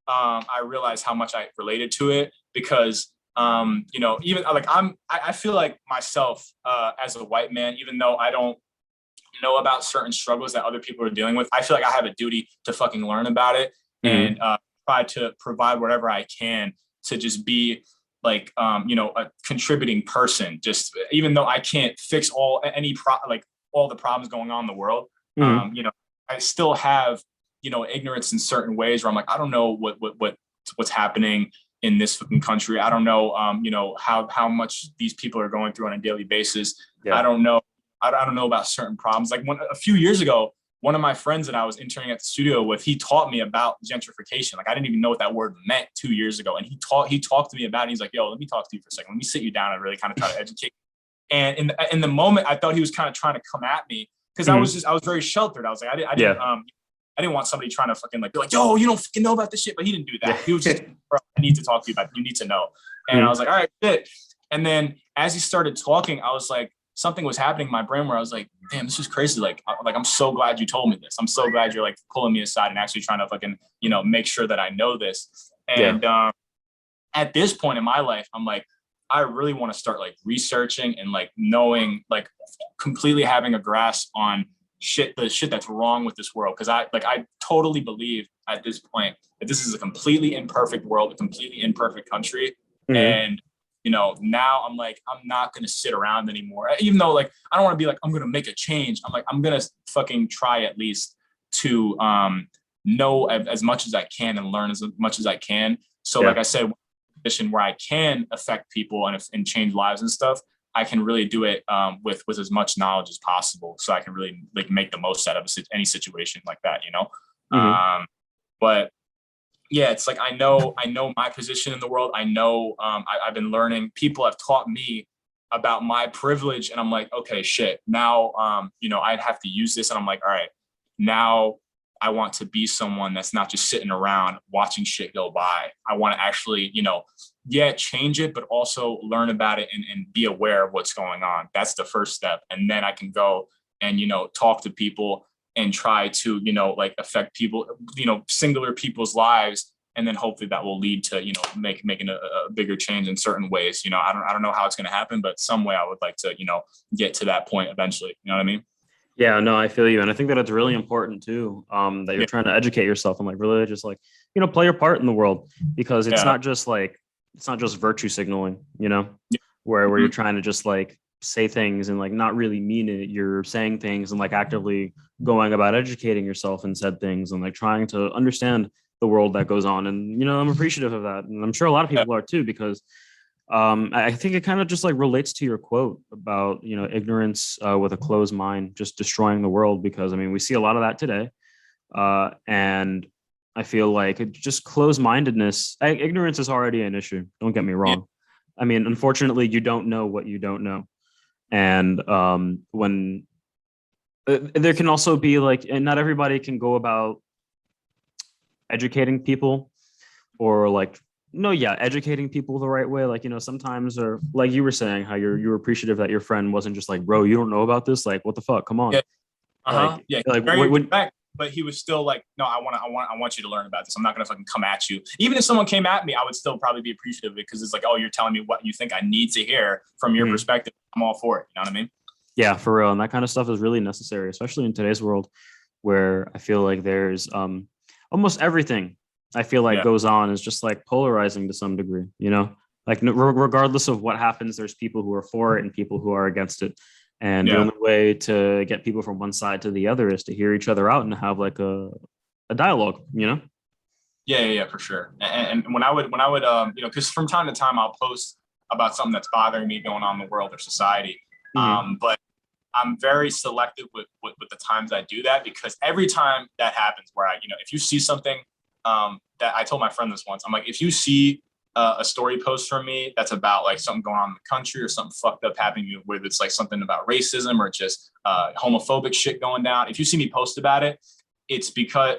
I realized how much I related to it, because you know, even like I feel like myself as a white man, even though I don't know about certain struggles that other people are dealing with, I feel like I have a duty to fucking learn about it and try to provide whatever I can to just be like you know, a contributing person. Just even though I can't fix all the problems going on in the world, you know, I still have, you know, ignorance in certain ways where I'm like, I don't know what's happening in this fucking country. I don't know, you know, how much these people are going through on a daily basis. I don't know. I don't know about certain problems. Like a few years ago, one of my friends that I was interning at the studio with, he taught me about gentrification. Like I didn't even know what that word meant 2 years ago. And he talked to me about it. He's like, yo, let me talk to you for a second. Let me sit you down and really kind of try to educate. And in the moment, I thought he was kind of trying to come at me, because I was very sheltered. I was like, I didn't want somebody trying to fucking like be like, yo, you don't fucking know about this shit. But he didn't do that. He was just, bro, I need to talk to you about it. You need to know. And I was like, all right, shit. And then as he started talking, I was like, something was happening in my brain where I was like, damn, this is crazy. Like I'm so glad you told me this. I'm so glad you're like pulling me aside and actually trying to fucking, you know, make sure that I know this. And at this point in my life, I'm like, I really want to start like researching and like knowing, like completely having a grasp on the shit that's wrong with this world. Cause I totally believe at this point that this is a completely imperfect world, a completely imperfect country. And you know, now I'm like, I'm not going to sit around anymore. Even though like, I don't want to be like, I'm going to make a change. I'm like, I'm going to fucking try at least to know as much as I can and learn as much as I can. So like I said, position where I can affect people and change lives and stuff, I can really do it with as much knowledge as possible. So I can really like make the most out of any situation like that, you know? But yeah, it's like, I know my position in the world. I know I've been learning. People have taught me about my privilege, and I'm like, okay, shit. Now, you know, I'd have to use this, and I'm like, all right, now I want to be someone that's not just sitting around watching shit go by. I want to actually, you know, change it, but also learn about it and be aware of what's going on. That's the first step, and then I can go and, you know, talk to people and try to, you know, like affect people, you know, singular people's lives. And then hopefully that will lead to, you know, making a bigger change in certain ways. You know, I don't know how it's going to happen, but some way I would like to, you know, get to that point eventually. You know what I mean? Yeah, no, I feel you. And I think that it's really important too, that you're trying to educate yourself and like really just like, you know, play your part in the world, because it's not just virtue signaling, you know, where you're trying to just like say things and like not really mean it. You're saying things and like actively going about educating yourself in said things and like trying to understand the world that goes on. And, you know, I'm appreciative of that. And I'm sure a lot of people are too, because I think it kind of just like relates to your quote about, you know, ignorance with a closed mind, just destroying the world. Because I mean, we see a lot of that today. And I feel like it just closed-mindedness, ignorance is already an issue. Don't get me wrong. I mean, unfortunately, you don't know what you don't know. And when there can also be like, and not everybody can go about educating people or like, educating people the right way. Like, you know, sometimes, or like you were saying, how you're appreciative that your friend wasn't just like, bro, you don't know about this. Like, what the fuck? Come on. Yeah. Like, Very when, back. but he was still like, no, I want you to learn about this. I'm not gonna fucking come at you. Even if someone came at me, I would still probably be appreciative of it because it's like, oh, you're telling me what you think I need to hear from your perspective. I'm all for it. You know what I mean? Yeah, for real. And that kind of stuff is really necessary, especially in today's world where I feel like there's almost everything I feel like goes on is just like polarizing to some degree, you know? Like regardless of what happens, there's people who are for it and people who are against it. And the only way to get people from one side to the other is to hear each other out and have like a dialogue, you know? Yeah, for sure. And when I would, because from time to time I'll post about something that's bothering me going on in the world or society. But I'm very selective with the times I do that, because every time that happens where if you see something that I told my friend this once, I'm like, if you see a story post from me that's about like something going on in the country or something fucked up happening, whether it's like something about racism or just homophobic shit going down, if you see me post about it, it's because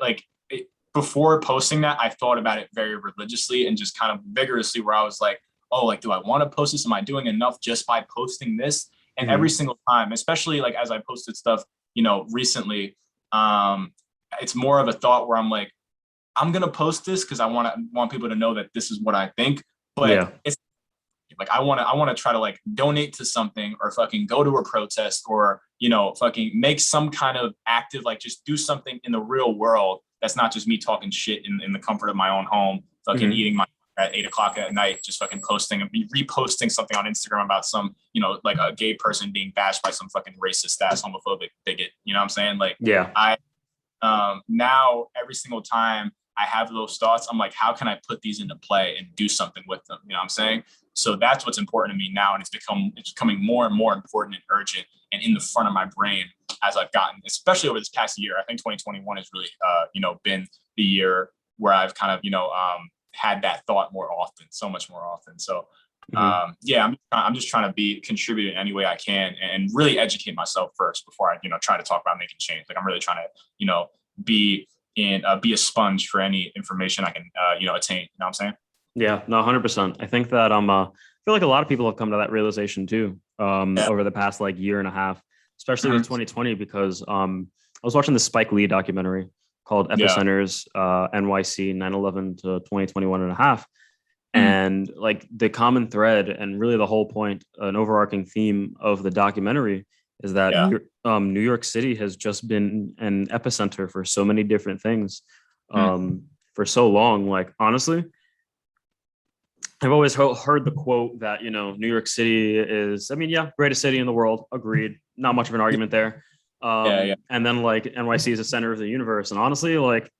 before posting that, I thought about it very religiously and just kind of vigorously, where I was like, oh, like, do I want to post this? Am I doing enough just by posting this? And every single time, especially like as I posted stuff, recently, it's more of a thought where I'm like, I'm gonna post this because I want people to know that this is what I think. But it's like I want to try to like donate to something or fucking go to a protest or fucking make some kind of active, like just do something in the real world that's not just me talking shit in the comfort of my own home, fucking eating my at 8:00 at night, just fucking posting and reposting something on Instagram about some, like a gay person being bashed by some fucking racist ass homophobic bigot. You know what I'm saying? Like, I now every single time I have those thoughts, I'm like, how can I put these into play and do something with them? You know what I'm saying? So that's what's important to me now. And it's becoming more and more important and urgent and in the front of my brain as I've gotten, especially over this past year. I think 2021 has really, been the year where I've kind of, had that thought more often, so much more often. So, I'm just trying to contribute in any way I can and really educate myself first before I, try to talk about making change. Like I'm really trying to, be a sponge for any information I can, attain. You know what I'm saying? Yeah, no, 100%. I think that I feel like a lot of people have come to that realization too over the past like year and a half, especially with 2020, because I was watching the Spike Lee documentary called Epicenters, NYC 9/11 to 2021 and a half. And like the common thread and really the whole point, an overarching theme of the documentary is that New York City has just been an epicenter for so many different things for so long. Like, honestly, I've always heard the quote that, New York City is, greatest city in the world. Agreed. Not much of an argument there. And then like NYC is the center of the universe. And honestly, like,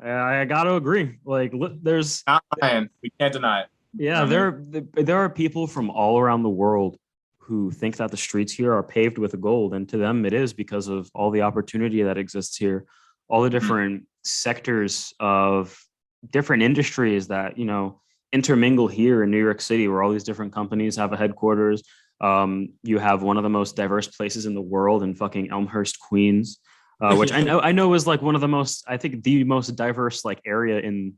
I got to agree. Like, there's, we can't deny it. Yeah, there are people from all around the world who think that the streets here are paved with gold. And to them, it is because of all the opportunity that exists here, all the different sectors of different industries that, intermingle here in New York City, where all these different companies have a headquarters. You have one of the most diverse places in the world in fucking Elmhurst, Queens, which I know is like one of the most, I think the most diverse like area in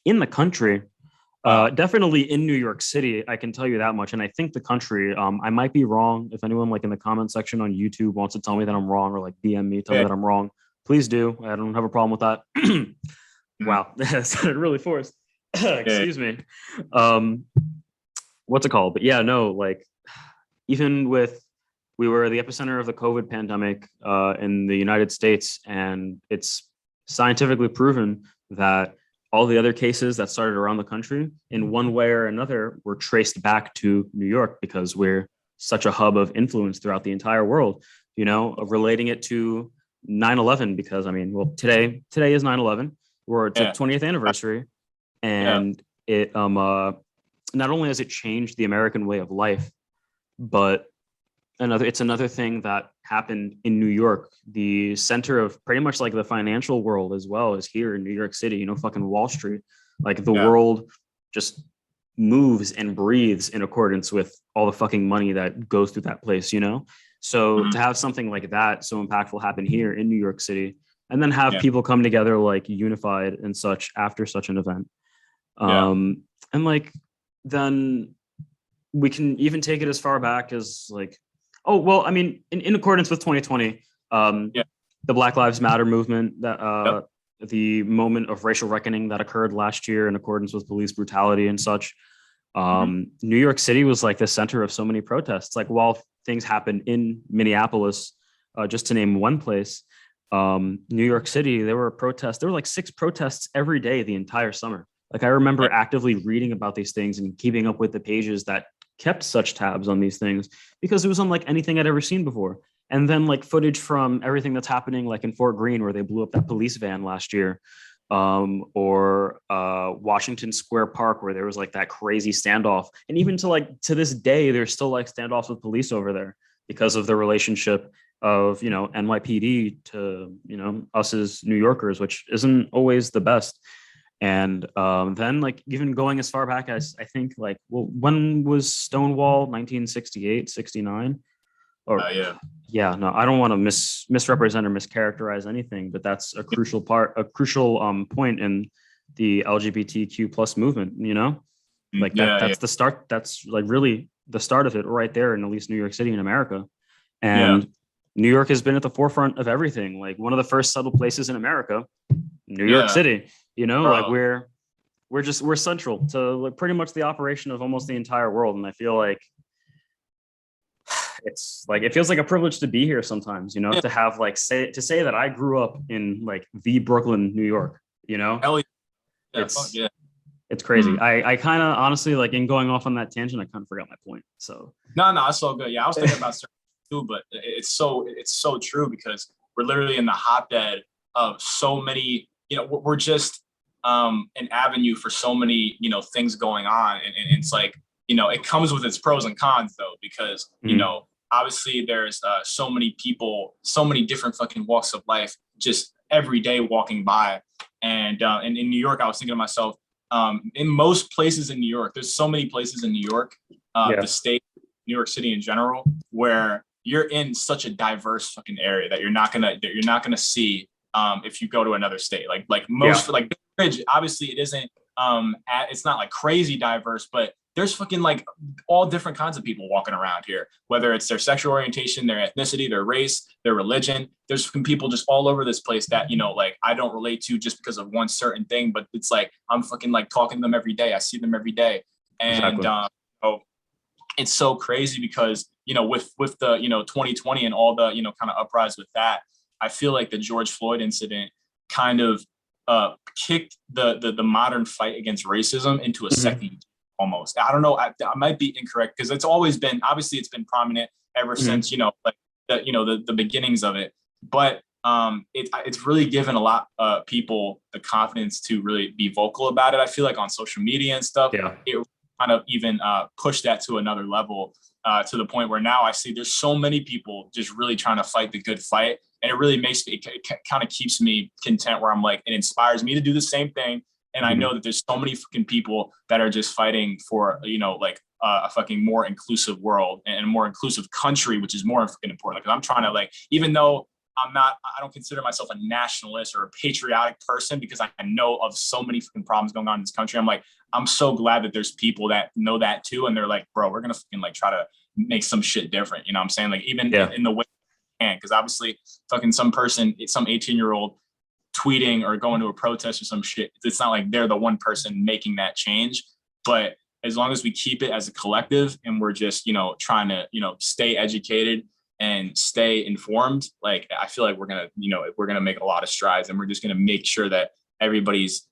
the country. Definitely in New York City, I can tell you that much. And I think the country, I might be wrong. If anyone like in the comment section on YouTube wants to tell me that I'm wrong or like DM me, tell me that I'm wrong, please do. I don't have a problem with that. Wow, that sounded really forced. Excuse me. What's it called? But yeah, no, like even we were the epicenter of the COVID pandemic in the United States, and it's scientifically proven that all the other cases that started around the country in one way or another were traced back to New York because we're such a hub of influence throughout the entire world, relating it to 9/11 because today is 9/11. It's a 20th anniversary. And it not only has it changed the American way of life, but it's another thing that happened in New York, the center of pretty much like the financial world as well as here in New York City, fucking Wall Street. Like the world just moves and breathes in accordance with all the fucking money that goes through that place, So to have something like that so impactful happen here in New York City and then have people come together like unified and such after such an event. And like, then we can even take it as far back as like, in accordance with 2020, the Black Lives Matter movement, that Yep. the moment of racial reckoning that occurred last year in accordance with police brutality and such. Mhm. New York City was like the center of so many protests. Like while things happened in Minneapolis, just to name one place, New York City, there were protests. There were like 6 protests every day the entire summer. Like I remember actively reading about these things and keeping up with the pages that kept such tabs on these things because it was unlike anything I'd ever seen before. And then like footage from everything that's happening, like in Fort Greene, where they blew up that police van last year, or Washington Square Park, where there was like that crazy standoff. And even to this day, there's still like standoffs with police over there because of the relationship of, NYPD to, us as New Yorkers, which isn't always the best. And then like even going as far back as I think like, well, when was Stonewall? 1968, 69? Or Yeah. yeah, no, I don't want to misrepresent or mischaracterize anything, but that's a crucial point in the LGBTQ plus movement, like Yeah. that's the start. That's like really the start of it right there in at least New York City in America. Yeah. And New York has been at the forefront of everything. Like one of the first settled places in America, New York Yeah. City, like Bro. we're central to like pretty much the operation of almost the entire world. And I feel like it's like it feels like a privilege to be here sometimes, Yeah. to have like say that I grew up in like the Brooklyn, New York, Hell yeah. it's Yeah. it's crazy. Mm. I kind of honestly like in going off on that tangent, I kind of forgot my point. So No, it's all good. Yeah, I was thinking about certain too, but it's so true because we're literally in the hotbed of so many. We're just an avenue for so many things going on, and it's like it comes with its pros and cons though because mhm. obviously there's so many people, so many different fucking walks of life just every day walking by, and in New York, I was thinking to myself, in most places in New York, there's so many places in New York, Yeah, the state. New York City in general, where you're in such a diverse fucking area that you're not gonna see if you go to another state. Like yeah, most like Bridge, obviously it isn't it's not like crazy diverse, but there's fucking like all different kinds of people walking around here, whether it's their sexual orientation, their ethnicity, their race, their religion. There's fucking people just all over this place that like I don't relate to just because of one certain thing, but it's like I'm fucking like talking to them every day. I see them every day, and exactly. oh, it's so crazy because with the 2020 and all the kind of uprise with that. I feel like the George Floyd incident kind of kicked the modern fight against racism into a Mhm. second almost. I don't know, I might be incorrect because it's always been, obviously it's been prominent ever since Mhm. like the beginnings of it, but it's really given a lot of people the confidence to really be vocal about it. I feel like on social media and stuff, Yeah, it kind of even push that to another level, to the point where now I see there's so many people just really trying to fight the good fight. And it really makes me, it kind of keeps me content where I'm like, it inspires me to do the same thing. And I mhm. know that there's so many fucking people that are just fighting for, like a fucking more inclusive world and a more inclusive country, which is more fucking important. Because I'm trying to like, even though I don't consider myself a nationalist or a patriotic person because I know of so many fucking problems going on in this country. I'm like, I'm so glad that there's people that know that too. And they're like, bro, we're going to fucking like try to make some shit different. You know what I'm saying? Like even Yeah, in the way, because obviously fucking some person, some 18-year-old tweeting or going to a protest or some shit, it's not like they're the one person making that change. But as long as we keep it as a collective and we're just, trying to, stay educated and stay informed, like I feel like we're gonna make a lot of strides, and we're just gonna make sure that everybody's,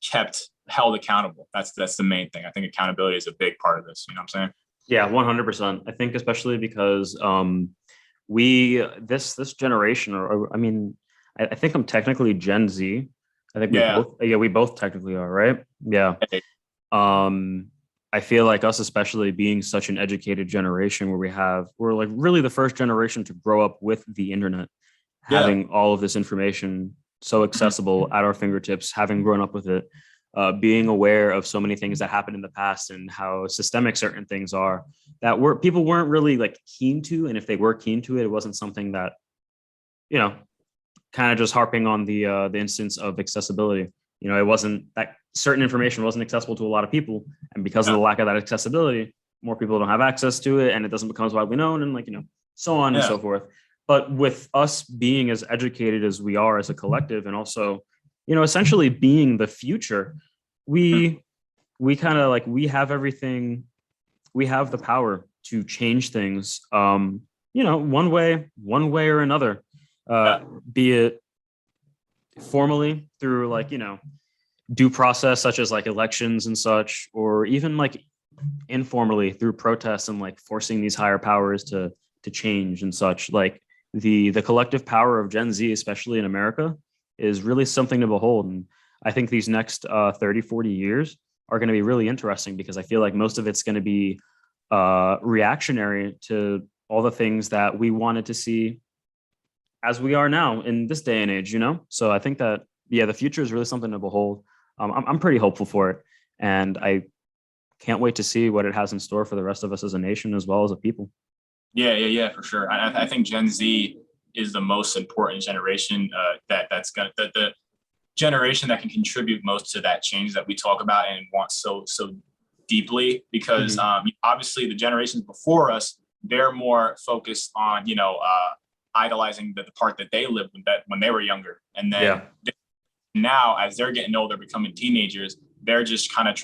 kept held accountable. That's the main thing. I think accountability is a big part of this. You know what I'm saying? yeah, 100%. I think especially because we this generation, or I mean, I think I'm technically Gen Z. I think Yeah. we both technically are, right? Yeah. um I feel like us, especially being such an educated generation, where we're like really the first generation to grow up with the internet, Yeah. having all of this information so accessible at our fingertips, having grown up with it, being aware of so many things that happened in the past and how systemic certain things are that people weren't really like keen to, and if they were keen to it, it wasn't something that, you know kind of just harping on the instance of accessibility. It wasn't that certain information wasn't accessible to a lot of people, and because of Yeah. the lack of that accessibility, more people don't have access to it, and it doesn't become as widely known, and like so on and Yeah. so forth. but with us being as educated as we are as a collective, and also, essentially being the future, we kind of like, we have everything, we have the power to change things, one way or another, Yeah. be it formally through like, due process such as like elections and such, or even like informally through protests and like forcing these higher powers to change and such. Like the collective power of Gen Z, especially in America, is really something to behold. And I think these next 30, 40 years are going to be really interesting, because I feel like most of it's going to be reactionary to all the things that we wanted to see as we are now in this day and age. So I think that, yeah, the future is really something to behold. I'm pretty hopeful for it, and I can't wait to see what it has in store for the rest of us as a nation as well as a people. Yeah, for sure. I think Gen Z is the most important generation, that's gonna the generation that can contribute most to that change that we talk about and want so deeply. Because obviously the generations before us, they're more focused on idolizing the part that they lived when they were younger, and then Yeah. now as they're getting older, becoming teenagers, they're just kind of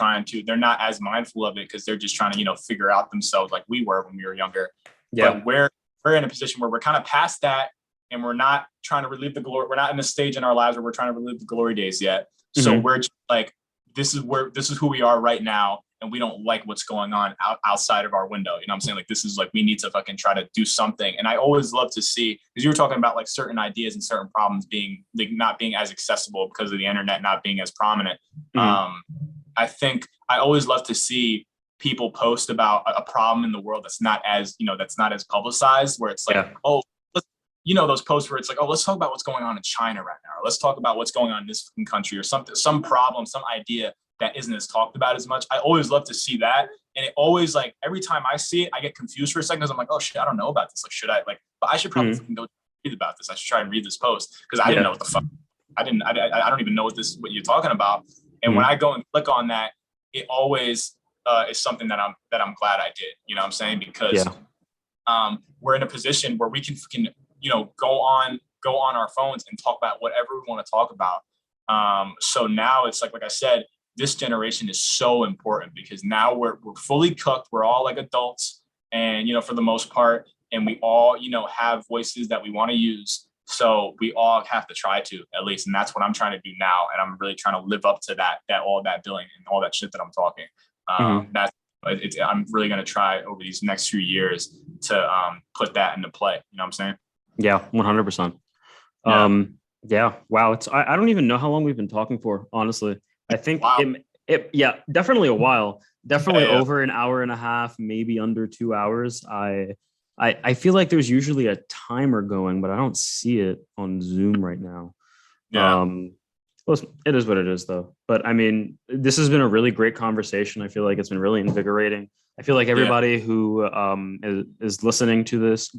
they're not as mindful of it, because they're just trying to figure out themselves like we were when we were younger. Yeah. But we're in a position where we're kind of past that, and we're not trying to relive the glory. We're not in a stage in our lives where we're trying to relive the glory days yet. So we're just like, this is who we are right now, and we don't like what's going on outside of our window. You know what I'm saying? Like, this is like, we need to fucking try to do something. And I always love to see, because you were talking about like certain ideas and certain problems being like not being as accessible because of the internet not being as prominent. I think I always love to see people post about a problem in the world that's not as publicized, where it's like, those posts where it's like, oh, let's talk about what's going on in China right now, or let's talk about what's going on in this country, or some problem, some idea that isn't as talked about as much. I always love to see that. And it always, like, every time I see it, I get confused for a second, because I'm like, oh shit, I don't know about this. Like, should I but I should probably go read about this. I should try and read this post, because I didn't know what the fuck. I don't even know what you're talking about. And when I go and click on that, it always is something that I'm glad I did. You know what I'm saying? Because we're in a position where we can go on our phones and talk about whatever we want to talk about. So now it's like I said, this generation is so important, because now we're fully cooked. We're all like adults, and for the most part, and we all have voices that we want to use. So we all have to try to, at least, and that's what I'm trying to do now. And I'm really trying to live up to that all that billing and all that shit that I'm talking. I'm really going to try over these next few years to put that into play. You know what I'm saying? Yeah, 100%. Yeah. Wow. I don't even know how long we've been talking for, honestly. I think definitely a while. Definitely over an hour and a half, maybe under 2 hours. I feel like there's usually a timer going, but I don't see it on Zoom right now. Well, it is what it is, though. But I mean, this has been a really great conversation. I feel like it's been really invigorating. I feel like everybody who is listening to this,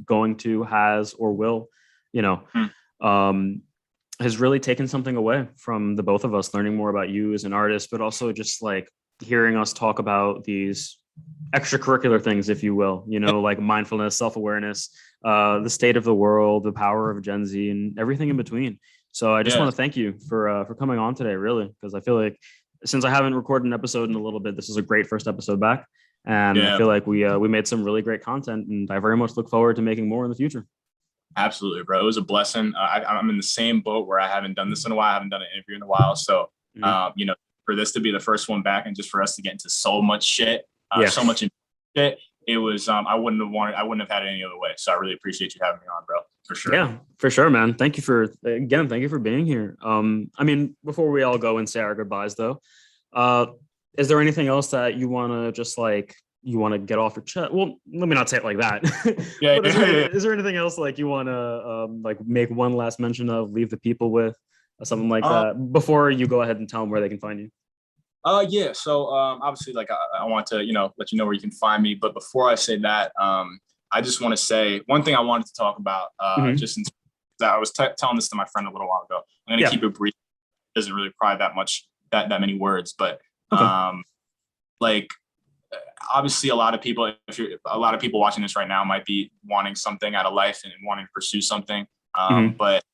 has or will, has really taken something away from the both of us, learning more about you as an artist, but also just like hearing us talk about these extracurricular things, if you will, like mindfulness, self-awareness, the state of the world, the power of Gen Z, and everything in between. So I just want to thank you for coming on today, really, because I feel like since I haven't recorded an episode in a little bit, this is a great first episode back. And I feel like we made some really great content, and I very much look forward to making more in the future. Absolutely, bro. It was a blessing. I'm in the same boat where I haven't done this in a while. I haven't done an interview in a while. So, for this to be the first one back, and just for us to get into so much shit, so much shit, it was, I wouldn't have had it any other way. So I really appreciate you having me on, bro. For sure. Yeah, for sure, man. Thank you for being here. I mean, before we all go and say our goodbyes, though, is there anything else that you want to just like, you want to get off your chest? Well, let me not say it like that. Is there anything else like you want to like make one last mention of, leave the people with, something like that, before you go ahead and tell them where they can find you? So obviously, like, I want to let you know where you can find me, but before I say that, I just want to say one thing I wanted to talk about. Just in that I was telling this to my friend a little while ago. I'm going to keep it brief. It doesn't really require that many words, but like, obviously a lot of people, a lot of people watching this right now might be wanting something out of life and wanting to pursue something. But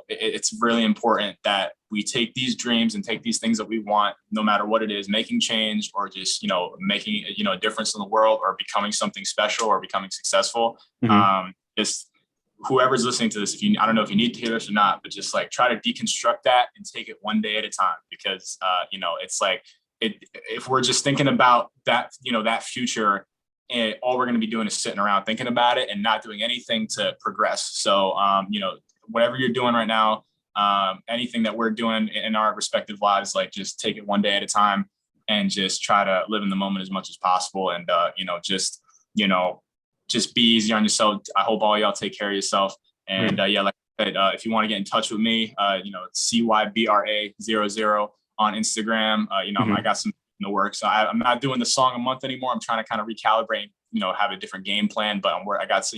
it's really important that we take these dreams and take these things that we want, no matter what it is, making change or just, making, a difference in the world or becoming something special or becoming successful. Just whoever's listening to this, I don't know if you need to hear this or not, but just like try to deconstruct that and take it one day at a time, because, it's like, if we're just thinking about that, that future, and all we're going to be doing is sitting around thinking about it and not doing anything to progress. So, whatever you're doing right now, anything that we're doing in our respective lives, like just take it one day at a time and just try to live in the moment as much as possible. And, just be easy on yourself. I hope all y'all take care of yourself. And like I said, if you want to get in touch with me, Cybra00 on Instagram. I got some in the works. So I'm not doing the song a month anymore. I'm trying to kind of recalibrate, have a different game plan, but I got,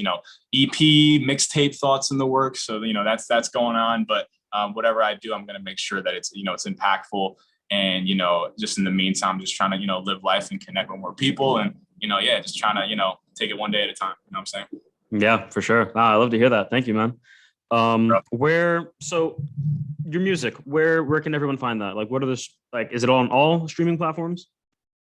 EP mixtape thoughts in the works. So, that's going on. But whatever I do, I'm going to make sure that it's, it's impactful. And, just in the meantime, just trying to, live life and connect with more people. And, just trying to, take it one day at a time. You know what I'm saying? Yeah, for sure. I love to hear that. Thank you, man. So your music, where can everyone find that? Like, what are is it on all streaming platforms?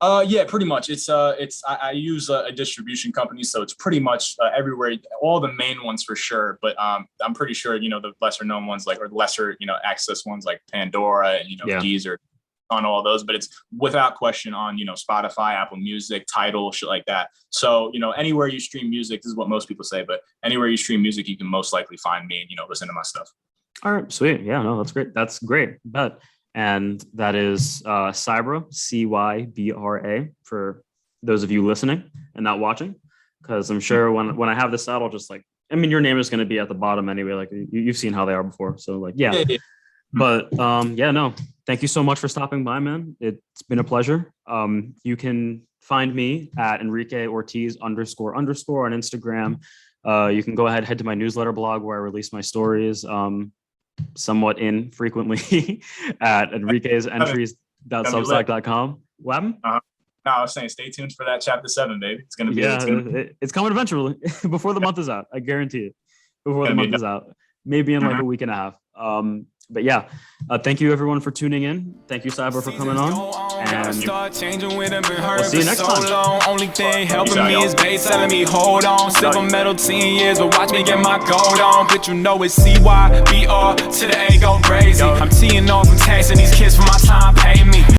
Yeah, pretty much. I use a distribution company, so it's pretty much everywhere, all the main ones for sure. But I'm pretty sure, the lesser known ones, or lesser, access ones like Pandora and, Deezer, on all those, but it's without question on, Spotify, Apple Music, Tidal, shit like that. So, anywhere you stream music, this is what most people say, but anywhere you stream music, you can most likely find me and, listen to my stuff. All right, sweet. Yeah, no, that's great. That's great. Bet. And that is Cybra, Cybra, for those of you listening and not watching, because I'm sure when I have this out, I'll just your name is going to be at the bottom anyway. Like you've seen how they are before. So yeah. But no, thank you so much for stopping by, man. It's been a pleasure. You can find me at Enrique Ortiz __ on Instagram. You can go head to my newsletter blog where I release my stories somewhat infrequently at enriquesentries.substack.com. What happened? No, I was saying stay tuned for that chapter 7, baby. It's going to be it's coming eventually before the month is out. I guarantee it. Before the month is out. Maybe in a week and a half. But yeah, thank you everyone for tuning in. Thank you, Cybra, for coming on. And we'll see you next time. Only thing helping me is bass telling me hold on. Silver medal 10 years, but watch me get my gold on. But it's Cybra to the A go crazy. I'm teeing off and taxing these kids for my time, pay me.